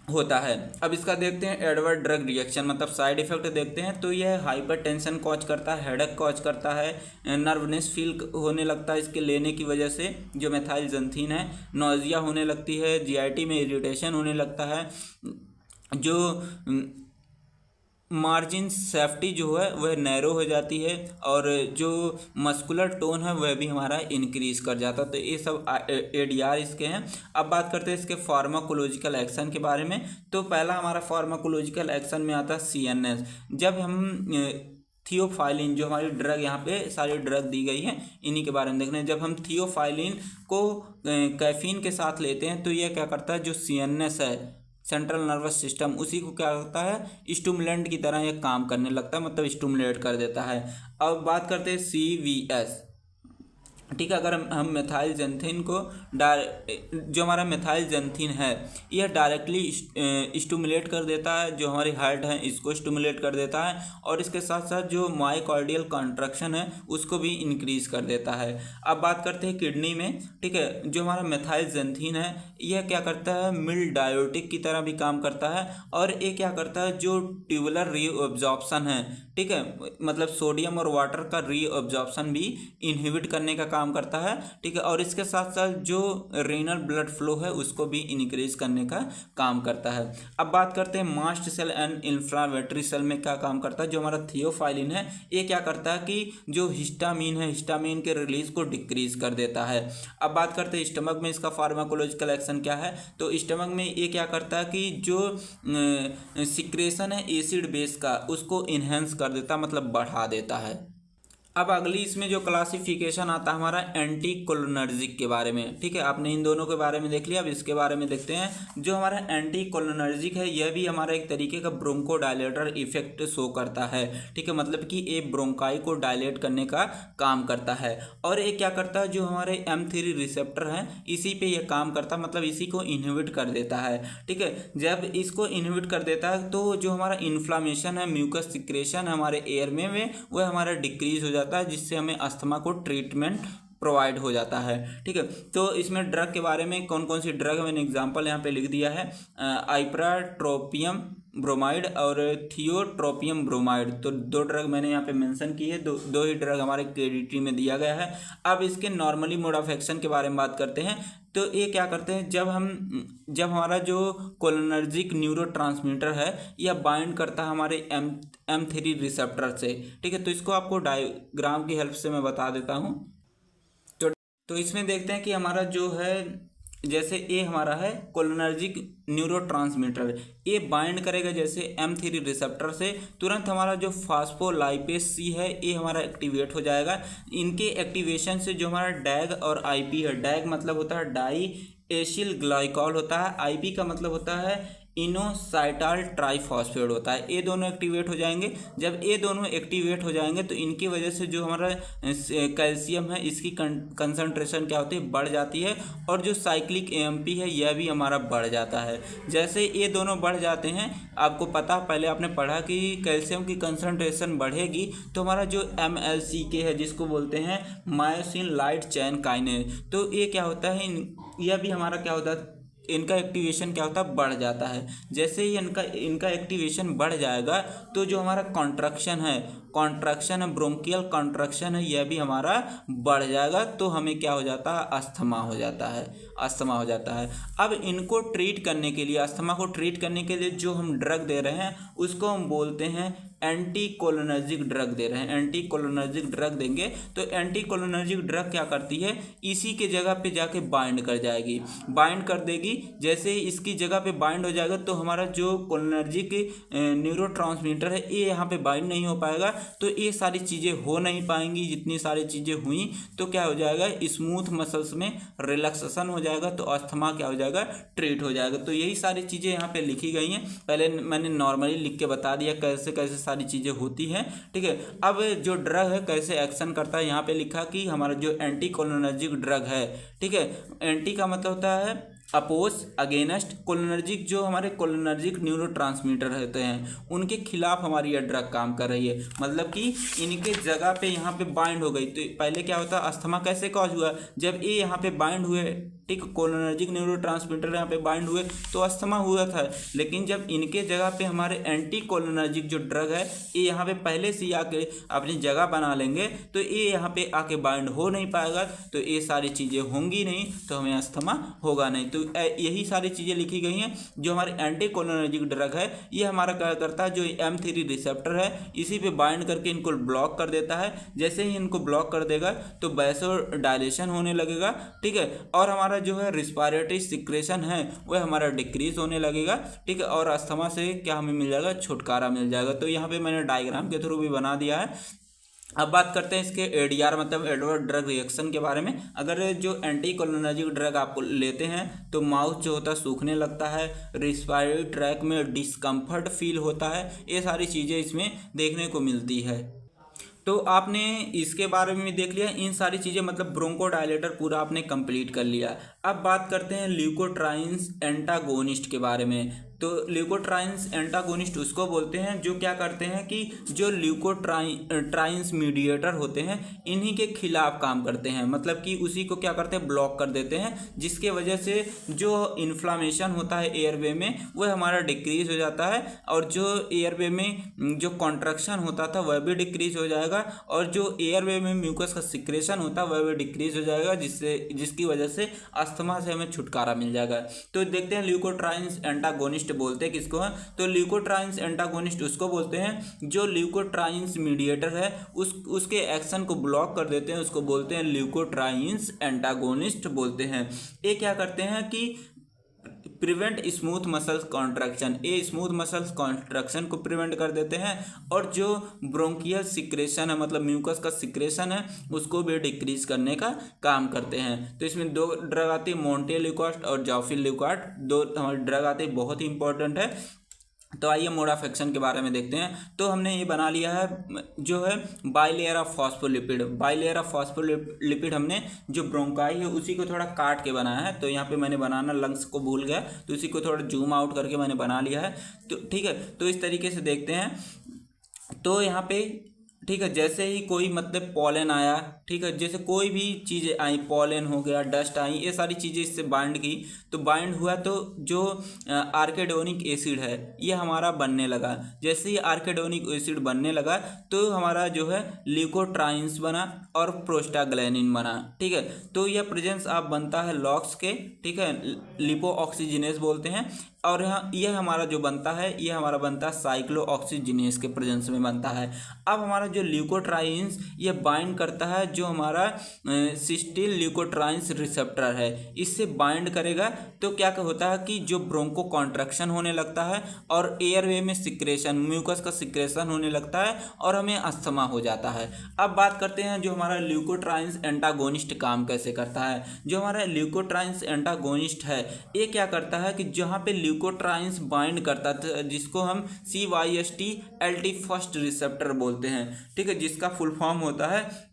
A: होता है। अब इसका देखते हैं एडवर्ड ड्रग रिएक्शन, मतलब साइड इफेक्ट देखते हैं। तो यह हाइपर टेंशन कॉज करता है, हेडेक कॉज करता है, नर्वनेस फील होने लगता है इसके लेने की वजह से, जो मेथाइलजेंथीन है, नोजिया होने लगती है, GIT में इरिटेशन होने लगता है, जो मार्जिन सेफ्टी जो है वह नैरो हो जाती है, और जो मस्कुलर टोन है वह भी हमारा इंक्रीज कर जाता है। तो ये सब ADR इसके हैं। अब बात करते हैं इसके फार्माकोलॉजिकल एक्शन के बारे में। तो पहला हमारा फार्माकोलॉजिकल एक्शन में आता है CNS। जब हम थियोफाइलिन, जो हमारी ड्रग, यहाँ पे सारी ड्रग दी गई हैं, इन्हीं के बारे में देखना है। जब हम थियोफाइलिन को कैफीन के साथ लेते हैं तो यह क्या करता है, जो CNS है, सेंट्रल नर्वस सिस्टम, उसी को क्या करता है, स्टिमुलेंट की तरह ये काम करने लगता है, मतलब स्टिमुलेट कर देता है। अब बात करते हैं CVS। ठीक है, अगर हम मेथाइलजेंथीन को जो हमारा मेथाइलजेंथीन है यह डायरेक्टली स्टिमुलेट कर देता है, जो हमारी हार्ट है इसको स्टिमुलेट कर देता है, और इसके साथ साथ जो मायोकार्डियल कॉन्ट्रैक्शन है उसको भी इंक्रीज कर देता है। अब बात करते हैं किडनी में। ठीक है, जो हमारा मेथाइलजेंथीन है यह क्या करता है, मिल्ड डायोटिक की तरह भी काम करता है, और ये क्या करता है, जो ट्यूबुलर रीअब्जॉर्प्शन है, ठीक है, मतलब सोडियम और वाटर का रीअब्जॉर्प्शन भी इनहिबिट करने का काम करता है। ठीक है, और इसके साथ साथ जो रीनल ब्लड फ्लो है उसको भी इंक्रीज करने का काम करता है। अब बात करते हैं mast cell and inflammatory cell में क्या काम करता है। जो हमारा थियोफाइलिन है ये क्या करता है कि जो हिस्टामिन है, हिस्टामिन के रिलीज को डिक्रीज कर देता है। अब बात करते हैं स्टमक में इसका फार्माकोलॉजिकल एक्शन क्या है। तो स्टमक में ये क्या करता है कि जो सिक्रेशन है एसिड बेस का उसको इन्हेंस कर देता, मतलब बढ़ा देता है। अब अगली इसमें जो क्लासिफिकेशन आता है हमारा एंटी कोलिनर्जिक के बारे में। ठीक है, आपने इन दोनों के बारे में देख लिया, अब इसके बारे में देखते हैं। जो हमारा एंटी कोलिनर्जिक है यह भी हमारा एक तरीके का ब्रोंकोडायलेटर इफेक्ट शो करता है। ठीक है, मतलब कि ये ब्रोंकाई को डायलेट करने का काम करता है। और ये क्या करता है, जो हमारे M3 रिसेप्टर हैं इसी पे ये काम करता है, मतलब इसी को इनहिबिट कर देता है। ठीक है, जब इसको इनहिबिट कर देता है तो जो हमारा इन्फ्लामेशन है, म्यूकस सिक्रेशन हमारे एयर में वह हमारा डिक्रीज हो जाता है, जिससे हमें अस्थमा को ट्रीटमेंट प्रोवाइड हो जाता है। ठीक है, तो इसमें ड्रग के बारे में कौन कौन सी ड्रग है मैंने एग्जांपल यहाँ पे लिख दिया है, आइप्राट्रोपियम ब्रोमाइड और थियोट्रोपियम ब्रोमाइड। तो दो ड्रग मैंने यहाँ पे मेंशन की है, दो ही ड्रग हमारे KDT में दिया गया है। अब इसके नॉर्मली मोड ऑफ एक्शन के बारे में बात करते हैं। तो ये क्या करते हैं, जब हमारा जो कोलिनर्जिक न्यूरोट्रांसमीटर है यह बाइंड करता है हमारे M3 रिसेप्टर से। ठीक है, तो इसको आपको डायग्राम की हेल्प से मैं बता देता हूँ। तो इसमें देखते हैं कि हमारा जो है, जैसे ये हमारा है कोलिनर्जिक न्यूरोट्रांसमीटर, ये बाइंड करेगा जैसे M3 रिसेप्टर से, तुरंत हमारा जो फास्फोलाइपेज C है ये हमारा एक्टिवेट हो जाएगा। इनके एक्टिवेशन से जो हमारा डैग और IP है, डैग मतलब होता है डाई एसिल ग्लाइकॉल होता है, IP का मतलब होता है इनोसाइटाल ट्राइफॉस्फेट होता है, ये दोनों एक्टिवेट हो जाएंगे। जब ये दोनों एक्टिवेट हो जाएंगे तो इनकी वजह से जो हमारा कैल्शियम है इसकी कंसंट्रेशन क्या होती है, बढ़ जाती है, और जो साइक्लिक AMP है यह भी हमारा बढ़ जाता है। जैसे ये दोनों बढ़ जाते हैं, आपको पता पहले आपने पढ़ा कि कैल्शियम की कंसंट्रेशन बढ़ेगी तो हमारा जो MLCK है जिसको बोलते हैं मायोसिन लाइट चेन काइनेज, तो ये क्या होता है, यह भी हमारा क्या होता है, इनका एक्टिवेशन क्या होता है, बढ़ जाता है। जैसे ही इनका एक्टिवेशन बढ़ जाएगा तो जो हमारा कॉन्ट्रैक्शन है ब्रोंकियल कॉन्ट्रैक्शन है यह भी हमारा बढ़ जाएगा, तो हमें क्या हो जाता है, अस्थमा हो जाता है। अब इनको ट्रीट करने के लिए, अस्थमा को ट्रीट करने के लिए जो हम ड्रग दे रहे हैं उसको हम बोलते हैं एंटी कोलिनर्जिक ड्रग दे रहे हैं। एंटी कोलिनर्जिक ड्रग देंगे तो एंटी कोलिनर्जिक ड्रग क्या करती है, इसी के जगह पे जाके बाइंड कर देगी। जैसे ही इसकी जगह पे बाइंड हो जाएगा तो हमारा जो कोलिनर्जिक न्यूरोट्रांसमीटर है ये यहाँ पे बाइंड नहीं हो पाएगा, तो ये सारी चीज़ें हो नहीं पाएंगी। जितनी सारी चीज़ें हुई तो क्या हो जाएगा, स्मूथ मसल्स में रिलैक्सेशन हो जाएगा, तो अस्थमा क्या हो जाएगा, ट्रीट हो जाएगा। तो यही सारी चीज़ें यहाँ पे लिखी गई हैं, पहले मैंने नॉर्मली लिख के बता दिया कैसे कैसे सारी चीज़ें होती हैं। ठीक है, अब जो ड्रग है कैसे एक्शन करता है, यहाँ पे लिखा कि हमारा जो एंटी कोलिनर्जिक ड्रग है, ठीक है, एंटी का मतलब होता है अपोज, अगेंस्ट। कोलिनर्जिक जो हमारे कोलिनर्जिक न्यूरोट्रांसमीटर होते हैं उनके खिलाफ हमारी यह ड्रग काम कर रही है, मतलब कि इनके जगह पे यहाँ पे बाइंड हो गई। तो पहले क्या होता है, अस्थमा कैसे कॉज हुआ, जब ये यहाँ पे बाइंड हुए, ठीक, कोलिनर्जिक न्यूरोट्रांसमीटर यहाँ पे बाइंड हुए तो अस्थमा हुआ था। लेकिन जब इनके जगह पे हमारे एंटी कोलिनर्जिक जो ड्रग है ये यहाँ पे पहले से आके अपनी जगह बना लेंगे तो ये यहाँ पे आके बाइंड हो नहीं पाएगा, तो ये सारी चीज़ें होंगी नहीं, तो हमें अस्थमा होगा नहीं। तो यही सारी चीज़ें लिखी गई हैं। जो हमारे एंटी कोलिनर्जिक ड्रग है ये हमारा क्या करता है, जो M3 रिसेप्टर है इसी पे बाइंड करके इनको ब्लॉक कर देता है। जैसे ही इनको ब्लॉक कर देगा तो वैसोडाइलेशन होने लगेगा। ठीक है, और हमारा जो है रिस्पायरेटरी सिक्रेशन है वह हमारा डिक्रीज होने लगेगा। ठीक है, और अस्थमा से क्या हमें मिल जाएगा, छुटकारा मिल जाएगा। तो यहाँ पे मैंने डायग्राम के थ्रू भी बना दिया है। अब बात करते हैं इसके ADR मतलब एडवर्स ड्रग रिएक्शन के बारे में। अगर जो एंटी कोलिनर्जिक ड्रग आप लेते हैं तो माउथ जो होता है सूखने लगता है, रिस्पायरेटरी ट्रैक में डिस्कम्फर्ट फील होता है, ये सारी चीज़ें इसमें देखने को मिलती है। तो आपने इसके बारे में देख लिया, इन सारी चीज़ें मतलब ब्रोंकोडायलेटर पूरा आपने कंप्लीट कर लिया। अब बात करते हैं ल्यूकोट्राइन्स एंटागोनिस्ट के बारे में। तो ल्यूकोट्राइन्स एंटागोनिस्ट उसको बोलते हैं जो क्या करते हैं कि जो ल्यूकोट्राइन्स मीडिएटर होते हैं इन्हीं के खिलाफ काम करते हैं, मतलब कि उसी को क्या करते हैं, ब्लॉक कर देते हैं, जिसके वजह से जो इन्फ्लामेशन होता है एयरवे में वह हमारा डिक्रीज हो जाता है, और जो एयरवे में जो कॉन्ट्रैक्शन होता था वह भी डिक्रीज हो जाएगा, और जो एयरवे में म्यूकस का सिक्रेशन होता है वह भी डिक्रीज हो जाएगा, जिसकी वजह से अस्थमा से हमें छुटकारा मिल जाएगा। तो देखते हैं ल्यूकोट्राइन्स एंटागोनिस्ट बोलते हैं किसको है, तो ल्यूकोट्राइन्स एंटागोनिस्ट उसको बोलते हैं जो ल्यूकोट्राइन्स मीडिएटर है उसके एक्शन को ब्लॉक कर देते हैं, उसको बोलते हैं ल्यूकोट्राइन्स एंटागोनिस्ट बोलते हैं। ये क्या करते हैं कि प्रिवेंट स्मूथ मसल्स कॉन्ट्रैक्शन, ये स्मूथ मसल्स कॉन्ट्रैक्शन को प्रिवेंट कर देते हैं और जो ब्रोंकियल सिक्रेशन है मतलब म्यूकस का सिक्रेशन है उसको भी डिक्रीज करने का काम करते हैं। तो इसमें 2 ड्रग आती है, मोन्टेल्यूकास्ट और ज़ोफिल्यूकास्ट, 2 हमारी ड्रग आती है, बहुत ही इंपॉर्टेंट है। तो आइए मोड ऑफ एक्शन के बारे में देखते हैं। तो हमने ये बना लिया है जो है bilayer of phospholipid, bilayer of phospholipid हमने जो ब्रोंकाई है उसी को थोड़ा काट के बनाया है। तो यहाँ पे मैंने बनाना लंग्स को भूल गया तो उसी को थोड़ा जूम आउट करके मैंने बना लिया है। तो ठीक है, तो इस तरीके से देखते हैं। तो यहाँ पे ठीक है, जैसे ही कोई मतलब पॉलन आया, ठीक है, जैसे कोई भी चीज़ें आई, पॉलन हो गया, डस्ट आई, ये सारी चीज़ें इससे बाइंड की, तो बाइंड हुआ तो जो आर्किडोनिक एसिड है ये हमारा बनने लगा। जैसे ही आर्किडोनिक एसिड बनने लगा तो हमारा जो है ल्यूकोट्राइन्स बना और प्रोस्टाग्लैंडिन बना। ठीक है, तो यह प्रेजेंस आप बनता है लॉक्स के, ठीक है, लिपोऑक्सीजिनेज बोलते हैं। और यहाँ यह हमारा जो बनता है ये हमारा बनता है साइक्लोऑक्सीजिनेज के प्रेजेंस में बनता है। अब हमारा जो ल्यूकोट्राइन्स ये बाइंड करता है जो हमारा सिस्टील ल्यूकोट्राइन्स रिसेप्टर है, इससे बाइंड करेगा तो क्या होता है कि जो ब्रोंको कॉन्ट्रैक्शन होने लगता है और एयरवे में सिक्रेशन, म्यूकस का सिक्रेशन होने लगता है और हमें अस्थमा हो जाता है। अब बात करते हैं जो हमारा ल्यूकोट्राइन्स एंटागोनिस्ट काम कैसे करता है। जो हमारा ल्यूकोट्राइन्स एंटागोनिस्ट है ये क्या करता है कि जहाँ पे ल्यूकोट्राइन्स बाइंड करता था जिसको हम CYST-LT फर्स्ट रिसेप्टर बोलते हैं, ठीक है, जिसका फुल फॉर्म होता है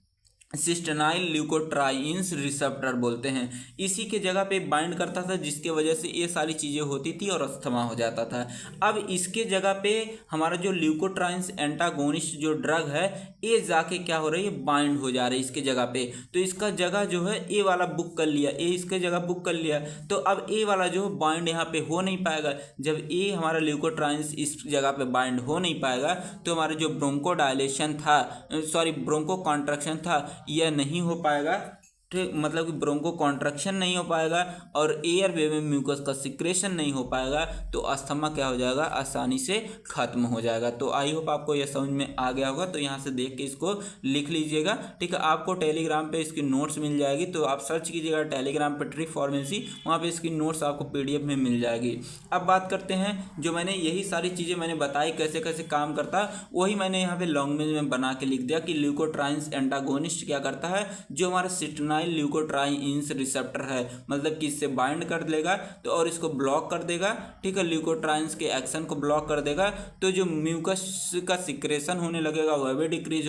A: सिस्टेनाइल ल्यूकोट्राइन्स रिसेप्टर बोलते हैं, इसी के जगह पे बाइंड करता था जिसके वजह से ये सारी चीज़ें होती थी और अस्थमा हो जाता था। अब इसके जगह पे हमारा जो ल्यूकोट्राइन्स एंटागोनिस्ट जो ड्रग है ये जाके क्या हो रही है, बाइंड हो जा रही है इसके जगह पे। तो इसका जगह जो है ए वाला बुक कर लिया, ए इसके जगह बुक कर लिया, तो अब ए वाला जो बाइंड यहाँ पे हो नहीं पाएगा। जब ए हमारा ल्यूकोट्राइन्स इस जगह पे बाइंड हो नहीं पाएगा तो हमारा जो ब्रोंको डायलेशन था, सॉरी ब्रोंको कॉन्ट्रैक्शन था, यह नहीं हो पाएगा। ठीक, मतलब कि ब्रोंको कॉन्ट्रैक्शन नहीं हो पाएगा और एयर वे में म्यूकस का सिक्रेशन नहीं हो पाएगा तो अस्थमा क्या हो जाएगा, आसानी से खत्म हो जाएगा। तो आई होप आपको यह समझ में आ गया होगा। तो यहाँ से देख के इसको लिख लीजिएगा, ठीक है। आपको टेलीग्राम पे इसकी नोट्स मिल जाएगी, तो आप सर्च कीजिएगा टेलीग्राम पे ट्रिक फार्मेसी, वहाँ पे इसकी नोट्स आपको PDF में मिल जाएगी। अब बात करते हैं जो मैंने यही सारी चीज़ें मैंने बताई कैसे कैसे काम करता, वही मैंने यहाँ पे लैंग्वेज में बना के लिख दिया कि ल्यूकोट्राइन्स एंटागोनिस्ट क्या करता है, जो हमारा सिस्टेनाइल ल्यूकोट्राइन्स रिसेप्टर है मतलब कि इससे बाइंड कर लेगा तो और इसको ब्लॉक कर देगा, ठीक है, ल्यूकोट्राइन्स के एक्शन को ब्लॉक कर देगा, तो जो म्यूकस का सिक्रेशन होने लगेगा वह भी डिक्रीज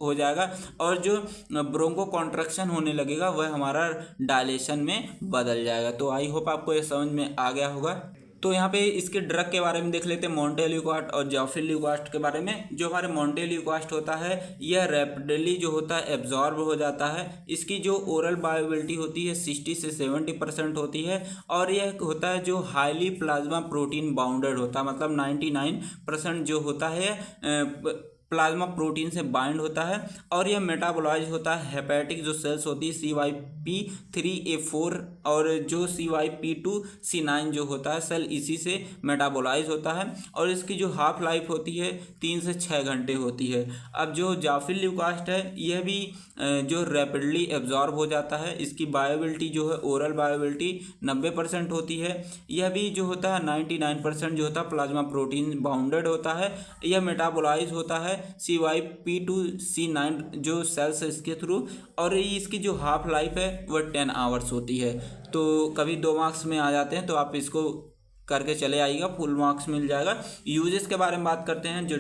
A: हो जाएगा और जो ब्रोंको कॉन्ट्रैक्शन होने लगेगा वह हमारा डायलेशन में बदल जाएगा। तो आई होप आपको यह समझ में आ गया होगा। तो यहाँ पे इसके ड्रग के बारे में देख लेते हैं, मोन्टेल्यूकास्ट और ज़ोफिल्यूकास्ट के बारे में। जो हमारे मोन्टेल्यूकास्ट होता है यह रैपिडली जो होता है एब्जॉर्ब हो जाता है। इसकी जो ओरल बायोबिलिटी होती है 60 से 70% होती है और यह होता है जो हाईली प्लाज्मा प्रोटीन बाउंडेड होता है, मतलब 99% जो होता है प्लाज्मा प्रोटीन से बाइंड होता है और यह मेटाबोलाइज होता है हेपेटिक जो सेल्स होती है CYP3A4 और जो CYP2C9 जो होता है सेल इसी से मेटाबोलाइज होता है और इसकी जो हाफ लाइफ होती है 3 से 6 घंटे होती है। अब जो ज़ोफिल्यूकास्ट है यह भी जो रैपिडली एब्जॉर्ब हो जाता है, इसकी बायोबिलिटी जो है ओरल बायोबिलिटी 90% होती है। यह भी जो होता है 99% जो होता है प्लाज्मा प्रोटीन बाउंडेड होता है। यह मेटाबोलाइज होता है CYP2C9 जो सेल्स है इसके थ्रू और इसकी जो हाफ लाइफ है वह 10 आवर्स होती है। तो कभी 2 मार्क्स में आ जाते हैं तो आप इसको करके चले आइएगा, फुल मार्क्स मिल जाएगा। यूजेस के बारे में बात करते हैं। जो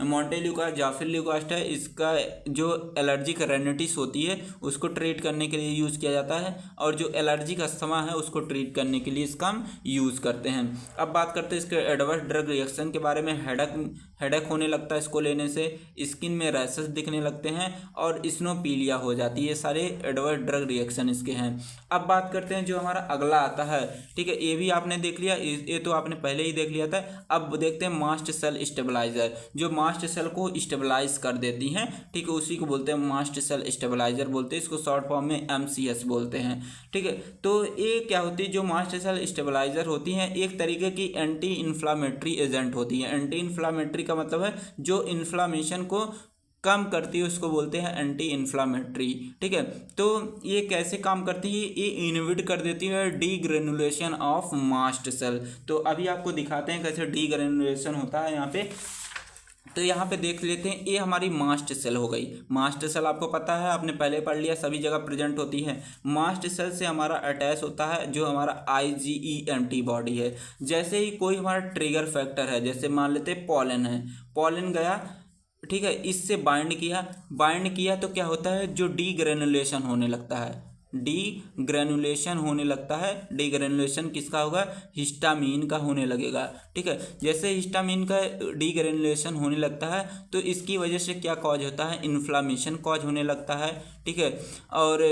A: मोन्टेल्यूकास्ट ज़ोफिल्यूकास्ट है इसका जो एलर्जिक रेनिटिस होती है उसको ट्रीट करने के लिए यूज़ किया जाता है और जो एलर्जिक अस्थमा है उसको ट्रीट करने के लिए इसका हम यूज़ करते हैं। अब बात करते हैं इसके एडवर्स ड्रग रिएक्शन के बारे में। हेडेक होने लगता है इसको लेने से, स्किन में रैशेस दिखने लगते हैं और स्नोपीलिया हो जाती है, ये सारे एडवर्स ड्रग रिएक्शन इसके हैं। अब बात करते हैं जो हमारा अगला आता है, ठीक है, ये भी आपने देख लिया, ये तो आपने पहले ही देख लिया था। अब देखते हैं मास्ट सेल स्टेबलाइजर, जो मास्ट सेल को स्टेबलाइज कर देती हैं, ठीक है, उसी को बोलते हैं मास्ट सेल स्टेबलाइजर बोलते हैं, इसको शॉर्ट फॉर्म में MCS बोलते हैं, ठीक है। तो ये क्या होती है, जो मास्ट सेल स्टेबलाइजर होती हैं एक तरीके की एंटी इन्फ्लामेटरी एजेंट होती है। एंटी इन्फ्लामेटरी का मतलब है जो इन्फ्लामेशन को कम करती है उसको बोलते हैं एंटी इन्फ्लामेटरी। ठीक है, तो ये कैसे काम करती है, ये इनहिबिट कर देती है डीग्रेनुलेशन ऑफ मास्ट सेल। तो अभी आपको दिखाते हैं कैसे डीग्रेनुलेशन होता है यहाँ पे। तो यहाँ पे देख लेते हैं, ये हमारी मास्ट सेल हो गई। मास्ट सेल आपको पता है, आपने पहले पढ़ लिया, सभी जगह प्रेजेंट होती है। मास्ट सेल से हमारा अटैच होता है जो हमारा IgE एंटीबॉडी है। जैसे ही कोई हमारा ट्रिगर फैक्टर है, जैसे मान लेते हैं पॉलन है, पॉलन गया, ठीक है, इससे बाइंड किया तो क्या होता है, जो डीग्रेनुलेशन होने लगता है, डीग्रेनुलेशन होने लगता है। डीग्रेनुलेशन किसका होगा, हिस्टामीन का होने लगेगा। ठीक है, जैसे हिस्टामीन का डीग्रेनुलेशन होने लगता है तो इसकी वजह से क्या कॉज होता है, इन्फ्लामेशन कॉज होने लगता है। ठीक है, और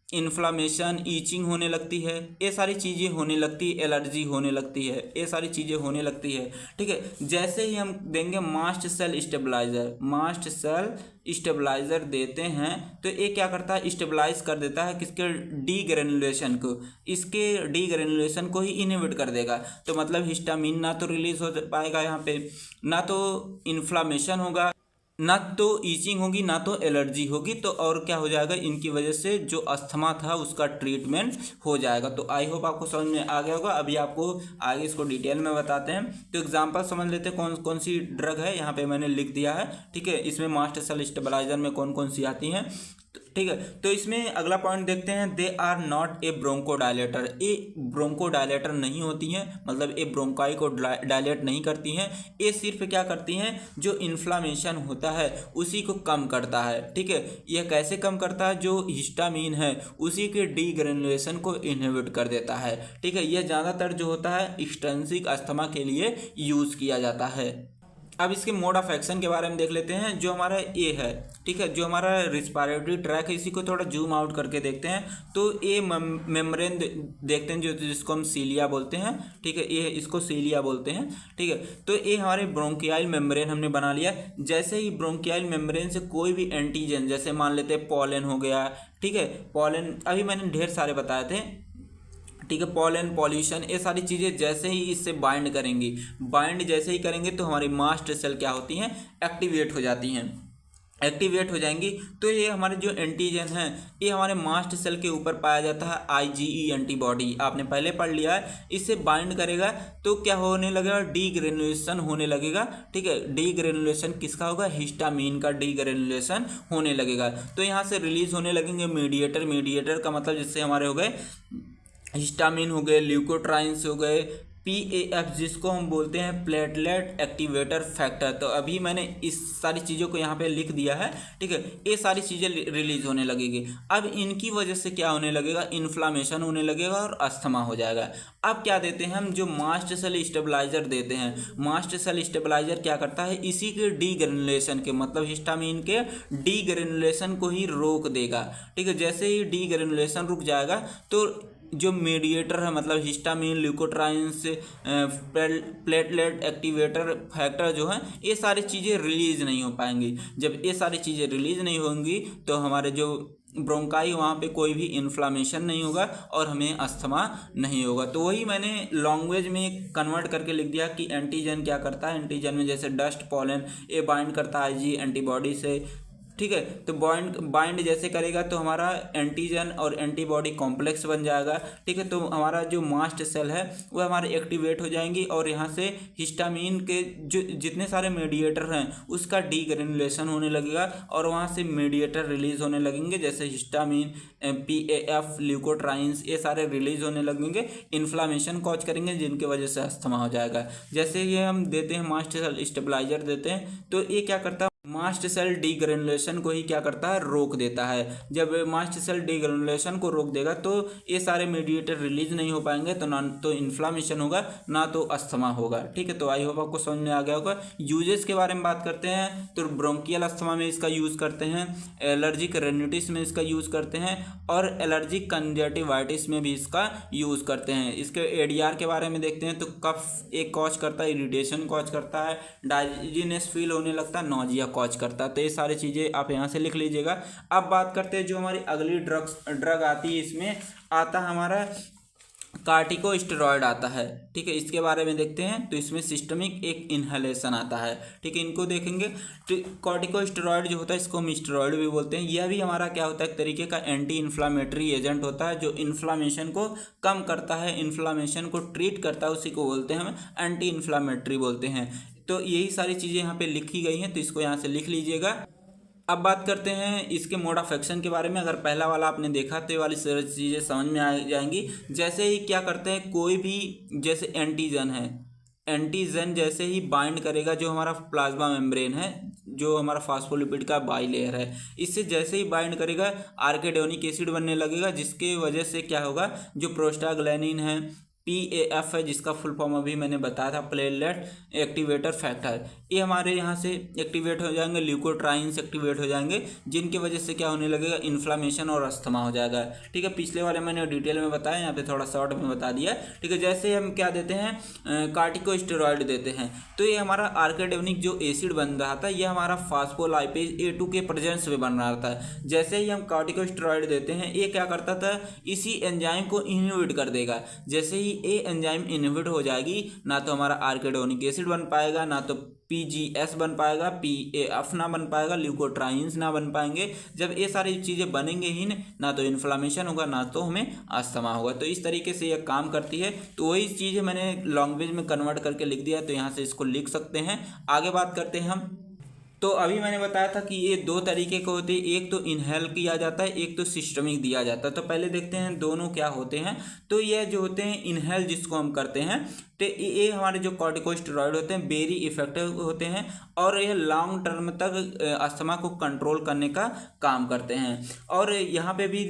A: इन्फ्लामेशन, ईचिंग होने लगती है, ये सारी चीज़ें होने लगती है, एलर्जी होने लगती है, ये सारी चीज़ें होने लगती है। ठीक है, जैसे ही हम देंगे mast cell stabiliser, mast cell stabiliser देते हैं तो ये क्या करता है, स्टेबलाइज कर देता है किसके, डीग्रेनुलेशन को, इसके डीग्रेनुलेशन को ही इनहिबिट कर देगा। तो मतलब हिस्टामिन ना तो रिलीज हो पाएगा यहाँ पे, ना तो इन्फ्लामेशन होगा, ना तो ईचिंग होगी, ना तो एलर्जी होगी। तो और क्या हो जाएगा, इनकी वजह से जो अस्थमा था उसका ट्रीटमेंट हो जाएगा। तो आई होप आपको समझ में आ गया होगा। अभी आपको आगे इसको डिटेल में बताते हैं। तो एग्जांपल समझ लेते हैं कौन कौन सी ड्रग है, यहाँ पे मैंने लिख दिया है। ठीक है, इसमें मास्ट सेल स्टेबलाइजर में कौन कौन सी आती हैं। ठीक है, तो इसमें अगला पॉइंट देखते हैं, they are not a bronchodilator. ये ब्रोंकोडायलेटर नहीं होती हैं, मतलब ये ब्रोंकाई को डायलेट नहीं करती हैं। ये सिर्फ क्या करती हैं, जो इन्फ्लामेशन होता है उसी को कम करता है। ठीक है, यह कैसे कम करता है, जो हिस्टामीन है उसी के डीग्रेनुलेशन को इनहिबिट कर देता है। ठीक है, यह ज़्यादातर जो होता है एक्सटेंसिव अस्थमा के लिए यूज़ किया जाता है। अब इसके मोड ऑफ एक्शन के बारे में देख लेते हैं। जो हमारा ये है, ठीक है, जो हमारा रिस्पायरेटरी ट्रैक है, इसी को थोड़ा जूम आउट करके देखते हैं। तो ये मेम्ब्रेन देखते हैं, जो जिसको हम सीलिया बोलते हैं। ठीक है, ये इसको सीलिया बोलते हैं। ठीक है, तो ये हमारे ब्रोंकियाल मेम्ब्रेन हमने बना लिया। जैसे ही ब्रोंकियाल मेम्ब्रेन से कोई भी एंटीजन, जैसे मान लेते हैं पॉलन हो गया, ठीक है, पॉलन अभी मैंने ढेर सारे बताए थे। ठीक है, पॉलन, पॉल्यूशन, ये सारी चीज़ें जैसे ही इससे बाइंड करेंगी, बाइंड जैसे ही करेंगे तो हमारी मास्ट सेल क्या होती हैं, एक्टिवेट हो जाती हैं, एक्टिवेट हो जाएंगी। तो ये हमारे जो एंटीजन हैं, ये हमारे मास्ट सेल के ऊपर पाया जाता है IgE एंटीबॉडी, आपने पहले पढ़ लिया है। इससे बाइंड करेगा तो क्या होने लगेगा, डीग्रेनुलेशन होने लगेगा। ठीक है, डीग्रेनुलेशन किसका होगा, हिस्टामीन का डीग्रेनुलेशन होने लगेगा। तो यहाँ से रिलीज होने लगेंगे मीडिएटर, मीडिएटर का मतलब जिससे हमारे हो गए हिस्टामिन हो गए, ल्यूकोट्राइन्स हो गए, PAF जिसको हम बोलते हैं प्लेटलेट एक्टिवेटर फैक्टर। तो अभी मैंने इस सारी चीज़ों को यहाँ पे लिख दिया है। ठीक है, ये सारी चीज़ें रिलीज होने लगेगी। अब इनकी वजह से क्या होने लगेगा, इन्फ्लामेशन होने लगेगा और अस्थमा हो जाएगा। अब क्या देते हैं हम, जो मास्ट सेल स्टेबलाइजर देते हैं। मास्ट सेल स्टेबलाइजर क्या करता है, इसी के डीग्रेनुलेशन के, मतलब हिस्टामिन के डीग्रेनुलेशन को ही रोक देगा। ठीक है, जैसे ही डीग्रेनुलेशन रुक जाएगा तो जो मीडिएटर है, मतलब histamine, leukotrienes, platelet activator factor जो हैं, ये सारी चीज़ें रिलीज नहीं हो पाएंगी। जब ये सारी चीज़ें रिलीज नहीं होंगी तो हमारे जो ब्रोंकाई, वहाँ पे कोई भी इन्फ्लामेशन नहीं होगा और हमें अस्थमा नहीं होगा। तो वही मैंने लैंग्वेज में कन्वर्ट करके लिख दिया कि एंटीजन क्या करता है। एंटीजन में जैसे डस्ट, पॉलन, ये बाइंड करता है IgE एंटीबॉडी से। ठीक है, तो बाइंड जैसे करेगा तो हमारा एंटीजन और एंटीबॉडी कॉम्प्लेक्स बन जाएगा। ठीक है, तो हमारा जो मास्ट सेल है वो हमारे एक्टिवेट हो जाएंगी और यहाँ से हिस्टामिन के जो जितने सारे मीडिएटर हैं उसका डीग्रेनुलेशन होने लगेगा और वहाँ से मीडिएटर रिलीज होने लगेंगे, जैसे हिस्टामिन, PAF, ल्यूकोट्राइन्स, ये सारे रिलीज होने लगेंगे, इन्फ्लामेशन कॉज करेंगे, जिनकी वजह से अस्थमा हो जाएगा। जैसे ये हम देते हैं मास्ट सेल स्टेबलाइजर देते हैं तो ये क्या करता है, मास्ट सेल डीग्रेनुलेशन को ही क्या करता है, रोक देता है। जब मास्ट सेल डीग्रेनुलेशन को रोक देगा तो ये सारे मीडिएटर रिलीज नहीं हो पाएंगे, तो ना तो इन्फ्लामेशन होगा ना तो अस्थमा होगा। ठीक है, तो आई होप आपको समझ में आ गया होगा। यूजेस के बारे में बात करते हैं तो ब्रोंकियल अस्थमा में इसका यूज़ करते हैं, एलर्जिक रेनिटिस में इसका यूज़ करते हैं और एलर्जिक कंजक्टिवाइटिस में भी इसका यूज़ करते हैं। इसके ADR के बारे में देखते हैं तो कफ एक कॉज करता है, इरिटेशन कॉज करता है, डाइजीनेस फील होने लगता है, नोजिया कॉज करता है। तो ये सारी चीज़ें आप यहाँ से लिख लीजिएगा। अब बात करते हैं जो हमारी अगली ड्रग आती है, इसमें आता हमारा कार्टिकोस्टेरॉइड आता है, ठीक है, इसके बारे में देखते हैं। तो इसमें सिस्टमिक एक इन्हेलेशन आता है, ठीक है, इनको देखेंगे। तो कॉर्टिकोस्टेरॉइड जो होता है इसको हम स्टेरॉइड भी बोलते हैं। यह भी हमारा क्या होता है, एक तरीके का एंटी इन्फ्लामेटरी एजेंट होता है जो इन्फ्लामेशन को कम करता है, इन्फ्लामेशन को ट्रीट करता है, उसी को बोलते हैं हम एंटी इन्फ्लामेटरी बोलते हैं। तो यही सारी चीज़ें यहाँ पे लिखी गई हैं, तो इसको यहाँ से लिख लीजिएगा। अब बात करते हैं इसके मोड ऑफ एक्शन के बारे में। अगर पहला वाला आपने देखा तो ये वाली सारी चीज़ें समझ में आ जाएंगी। जैसे ही क्या करते हैं, कोई भी जैसे एंटीजन है, एंटीजन जैसे ही बाइंड करेगा जो हमारा प्लाज्मा मेम्ब्रेन है, जो हमारा फास्फोलिपिड का बाइलेयर है, इससे जैसे ही बाइंड करेगा आर्किडोनिक एसिड बनने लगेगा, जिसके वजह से क्या होगा, जो प्रोस्टाग्लैंडिन है, PAF है जिसका फुल फॉर्म अभी मैंने बताया था, प्लेटलेट एक्टिवेटर फैक्टर, ये हमारे यहाँ से एक्टिवेट हो जाएंगे, ल्यूकोट्राइन्स एक्टिवेट हो जाएंगे, जिनकी वजह से क्या होने लगेगा, इन्फ्लामेशन और अस्थमा हो जाएगा, ठीक है। पिछले वाले मैंने डिटेल में बताया, यहाँ पे थोड़ा शॉर्ट में बता दिया, ठीक है। जैसे हम क्या देते हैं, कार्टिकोस्टेरॉइड देते हैं, तो ये हमारा आर्किडोनिक जो एसिड बन रहा था, ये हमारा फास्फोलाइपेज A2 के प्रेजेंस में बन रहा था। जैसे ही हम कार्टिकोस्टेरॉइड देते हैं, ये क्या करता था, इसी एंजाइम को इनहिबिट कर देगा। जैसे ही ये एंजाइम इनहिबिट हो जाएगी, ना तो हमारा आर्किडोनिक एसिड बन पाएगा, ना तो PGS बन पाएगा, PAF ना बन पाएगा, ल्यूकोट्राइन्स ना बन पाएंगे। जब ये सारी चीज़ें बनेंगे ही ना तो इन्फ्लामेशन होगा, ना तो हमें अस्थमा होगा। तो इस तरीके से ये काम करती है। तो वही चीज़ें मैंने लैंग्वेज में कन्वर्ट करके लिख दिया, तो यहाँ से इसको लिख सकते हैं। आगे बात करते हैं हम। तो अभी मैंने बताया था कि ये दो तरीके के होते हैं, एक तो इनहेल किया जाता है, एक तो सिस्टमिक दिया जाता है। तो पहले देखते हैं दोनों क्या होते हैं। तो ये जो होते हैं इनहेल जिसको हम करते हैं, तो ये हमारे जो कॉर्टिकोस्टेरॉइड होते हैं वेरी इफेक्टिव होते हैं और ये लॉन्ग टर्म तक अस्थमा को कंट्रोल करने का काम करते हैं। और यहाँ पे भी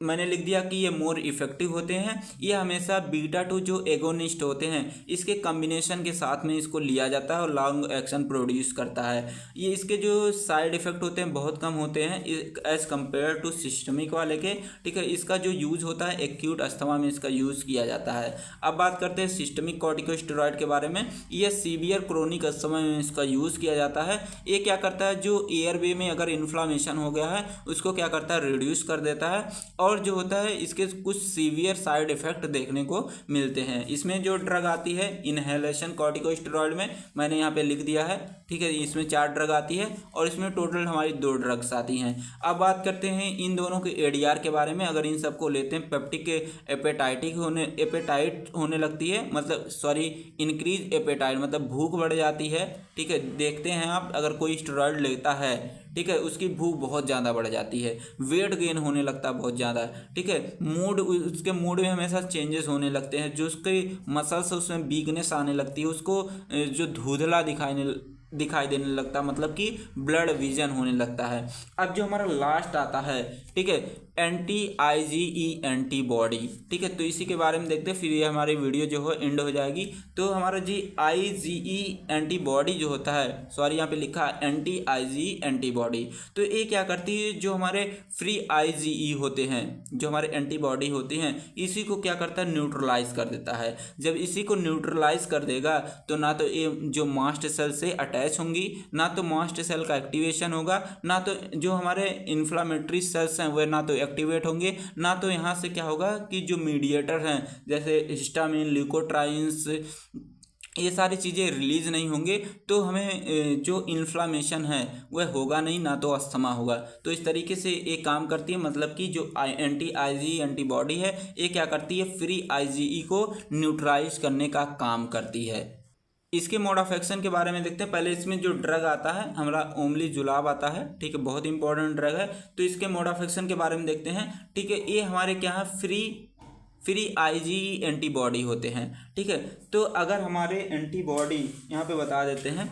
A: मैंने लिख दिया कि ये मोर इफेक्टिव होते हैं। ये हमेशा बीटा-2 जो एगोनिस्ट होते हैं इसके कॉम्बिनेशन के साथ में इसको लिया जाता है और लॉन्ग एक्शन प्रोड्यूस करता है। ये इसके जो साइड इफ़ेक्ट होते हैं बहुत कम होते हैं एज़ कम्पेयर टू सिस्टमिक वाले के, ठीक है। इसका जो यूज़ होता है एक्यूट अस्थमा में इसका यूज़ किया जाता है। अब बात करते हैं सिस्टमिक कॉर्टिकोस्टेरॉइड के बारे में। ये सीवियर क्रोनिक अस्थमा में इसका यूज़ किया जाता है। ये क्या करता है, जो एयरवे में अगर इन्फ्लामेशन हो गया है उसको क्या करता है, रिड्यूस कर देता है। और जो होता है इसके कुछ सीवियर साइड इफ़ेक्ट देखने को मिलते हैं। इसमें जो ड्रग आती है इनहेलेशन कॉर्टिकोस्टेरॉइड में, मैंने यहाँ पे लिख दिया है, ठीक है। इसमें 4 ड्रग आती है और इसमें टोटल हमारी 2 ड्रग्स आती हैं। अब बात करते हैं इन दोनों के ADR के बारे में। अगर इन सबको लेते हैं, पेप्टिक एपेटाइट होने लगती है, मतलब सॉरी इंक्रीज एपेटाइट मतलब भूख बढ़ जाती है, ठीक है। देखते हैं आप अगर कोई स्टेरॉइड लेता है, ठीक है, उसकी भूख बहुत ज़्यादा बढ़ जाती है, वेट गेन होने लगता है बहुत ज़्यादा, ठीक है। मूड, उसके मूड में हमेशा चेंजेस होने लगते हैं, जो उसके मसल्स है उसमें वीकनेस आने लगती है, उसको जो धुंधला दिखाई देने लगता है, मतलब कि ब्लड विजन होने लगता है। अब जो हमारा लास्ट आता है, ठीक है, anti-IgE एंटीबॉडी, ठीक है। तो इसी के बारे में देखते हैं, फिर ये हमारी वीडियो जो है एंड हो जाएगी। तो हमारा जी IgE एंटीबॉडी जो होता है, सॉरी यहाँ पे लिखा है anti-IgE एंटीबॉडी। तो ये क्या करती है, जो हमारे फ्री IgE होते हैं, जो हमारे एंटीबॉडी होती हैं, इसी को क्या करता है, न्यूट्रलाइज कर देता है। जब इसी को न्यूट्रलाइज कर देगा तो ना तो ये जो मास्ट सेल से अटैच होंगी, ना तो मास्ट सेल का एक्टिवेशन होगा, ना तो जो हमारे इन्फ्लामेटरी सेल्स हैं वह ना तो एक्टिवेट होंगे, ना तो यहाँ से क्या होगा कि जो मीडिएटर हैं जैसे हिस्टामिन, ल्यूकोट्राइन्स, ये सारी चीज़ें रिलीज नहीं होंगे। तो हमें जो इन्फ्लामेशन है वह होगा नहीं, ना तो अस्थमा होगा। तो इस तरीके से ये काम करती है, मतलब कि जो anti-IgE एंटीबॉडी है ये क्या करती है, फ्री IgE को न्यूट्रलाइज करने का काम करती है। इसके मोड ऑफ एक्शन के बारे में देखते हैं। पहले इसमें जो ड्रग आता है हमारा ओमलीजुलाब आता है, ठीक है, बहुत इंपॉर्टेंट ड्रग है। तो इसके मोड ऑफ एक्शन के बारे में देखते हैं, ठीक है। ये हमारे क्या है, फ्री IgE एंटीबॉडी होते हैं, ठीक है। तो अगर हमारे एंटीबॉडी यहाँ पे बता देते हैं,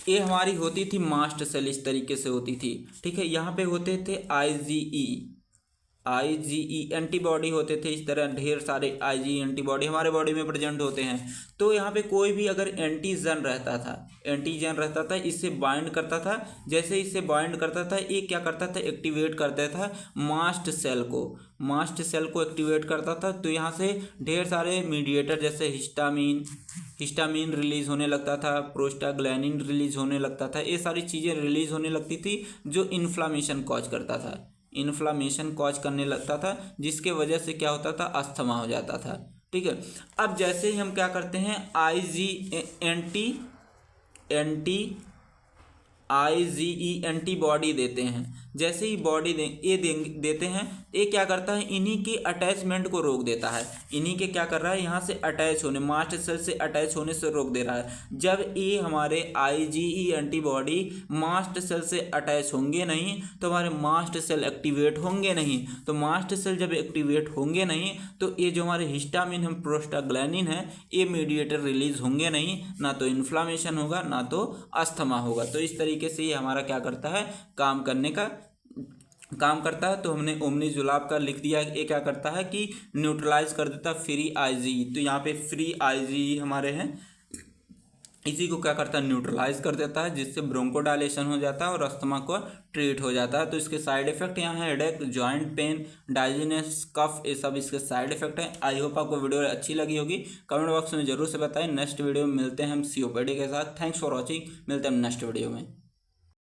A: ये हमारी होती थी मास्ट सेल, इस तरीके से होती थी, ठीक है। यहाँ पे होते थे IgE एंटीबॉडी होते थे, इस तरह ढेर सारे IgE एंटीबॉडी हमारे बॉडी में प्रेजेंट होते हैं। तो यहाँ पे कोई भी अगर एंटीजन रहता था इससे बाइंड करता था। जैसे इससे बाइंड करता था, ये क्या करता था, एक्टिवेट करता था मास्ट सेल को एक्टिवेट करता था। तो यहाँ से ढेर सारे मीडिएटर जैसे हिस्टामिन रिलीज होने लगता था, प्रोस्टाग्लैंडिन रिलीज होने लगता था, ये सारी चीज़ें रिलीज होने लगती थी जो इन्फ्लामेशन कॉज करता था, इन्फ्लामेशन कॉज करने लगता था, जिसके वजह से क्या होता था, अस्थमा हो जाता था। ठीक है। अब जैसे ही हम क्या करते हैं, एंटीबॉडी देते हैं। जैसे ही बॉडी देते हैं, ये क्या करता है, इन्हीं की अटैचमेंट को रोक देता है। इन्हीं के क्या कर रहा है, यहाँ से अटैच होने, मास्ट सेल से अटैच होने से रोक दे रहा है। जब ये हमारे IgE एंटीबॉडी मास्ट सेल से अटैच होंगे नहीं तो हमारे मास्ट सेल एक्टिवेट होंगे नहीं। तो मास्ट सेल जब एक्टिवेट होंगे नहीं तो ये जो हमारे हिस्टामिन है, प्रोस्टाग्लैंडिन है, ये मीडिएटर रिलीज होंगे नहीं, ना तो इन्फ्लामेशन होगा ना तो अस्थमा होगा। तो इस तरीके से ये हमारा क्या करता है, काम करता है। तो हमने ओमनीजुलाब का लिख दिया, ये क्या करता है कि न्यूट्रलाइज कर देता है फ्री IgE। तो यहाँ पे फ्री IgE हमारे हैं, इसी को क्या करता है, न्यूट्रलाइज कर देता है, जिससे ब्रोंकोडायलेशन हो जाता है और अस्थमा को ट्रीट हो जाता है। तो इसके साइड इफेक्ट यहाँ है हेडेक, जॉइंट पेन, डाइजेनस, कफ, ये सब इसके साइड इफेक्ट है। आई होप आपको वीडियो अच्छी लगी होगी, कमेंट बॉक्स में जरूर से बताएं। नेक्स्ट वीडियो में मिलते हैं हम COPD के साथ। थैंक्स फॉर वॉचिंग, मिलते हैं नेक्स्ट वीडियो में।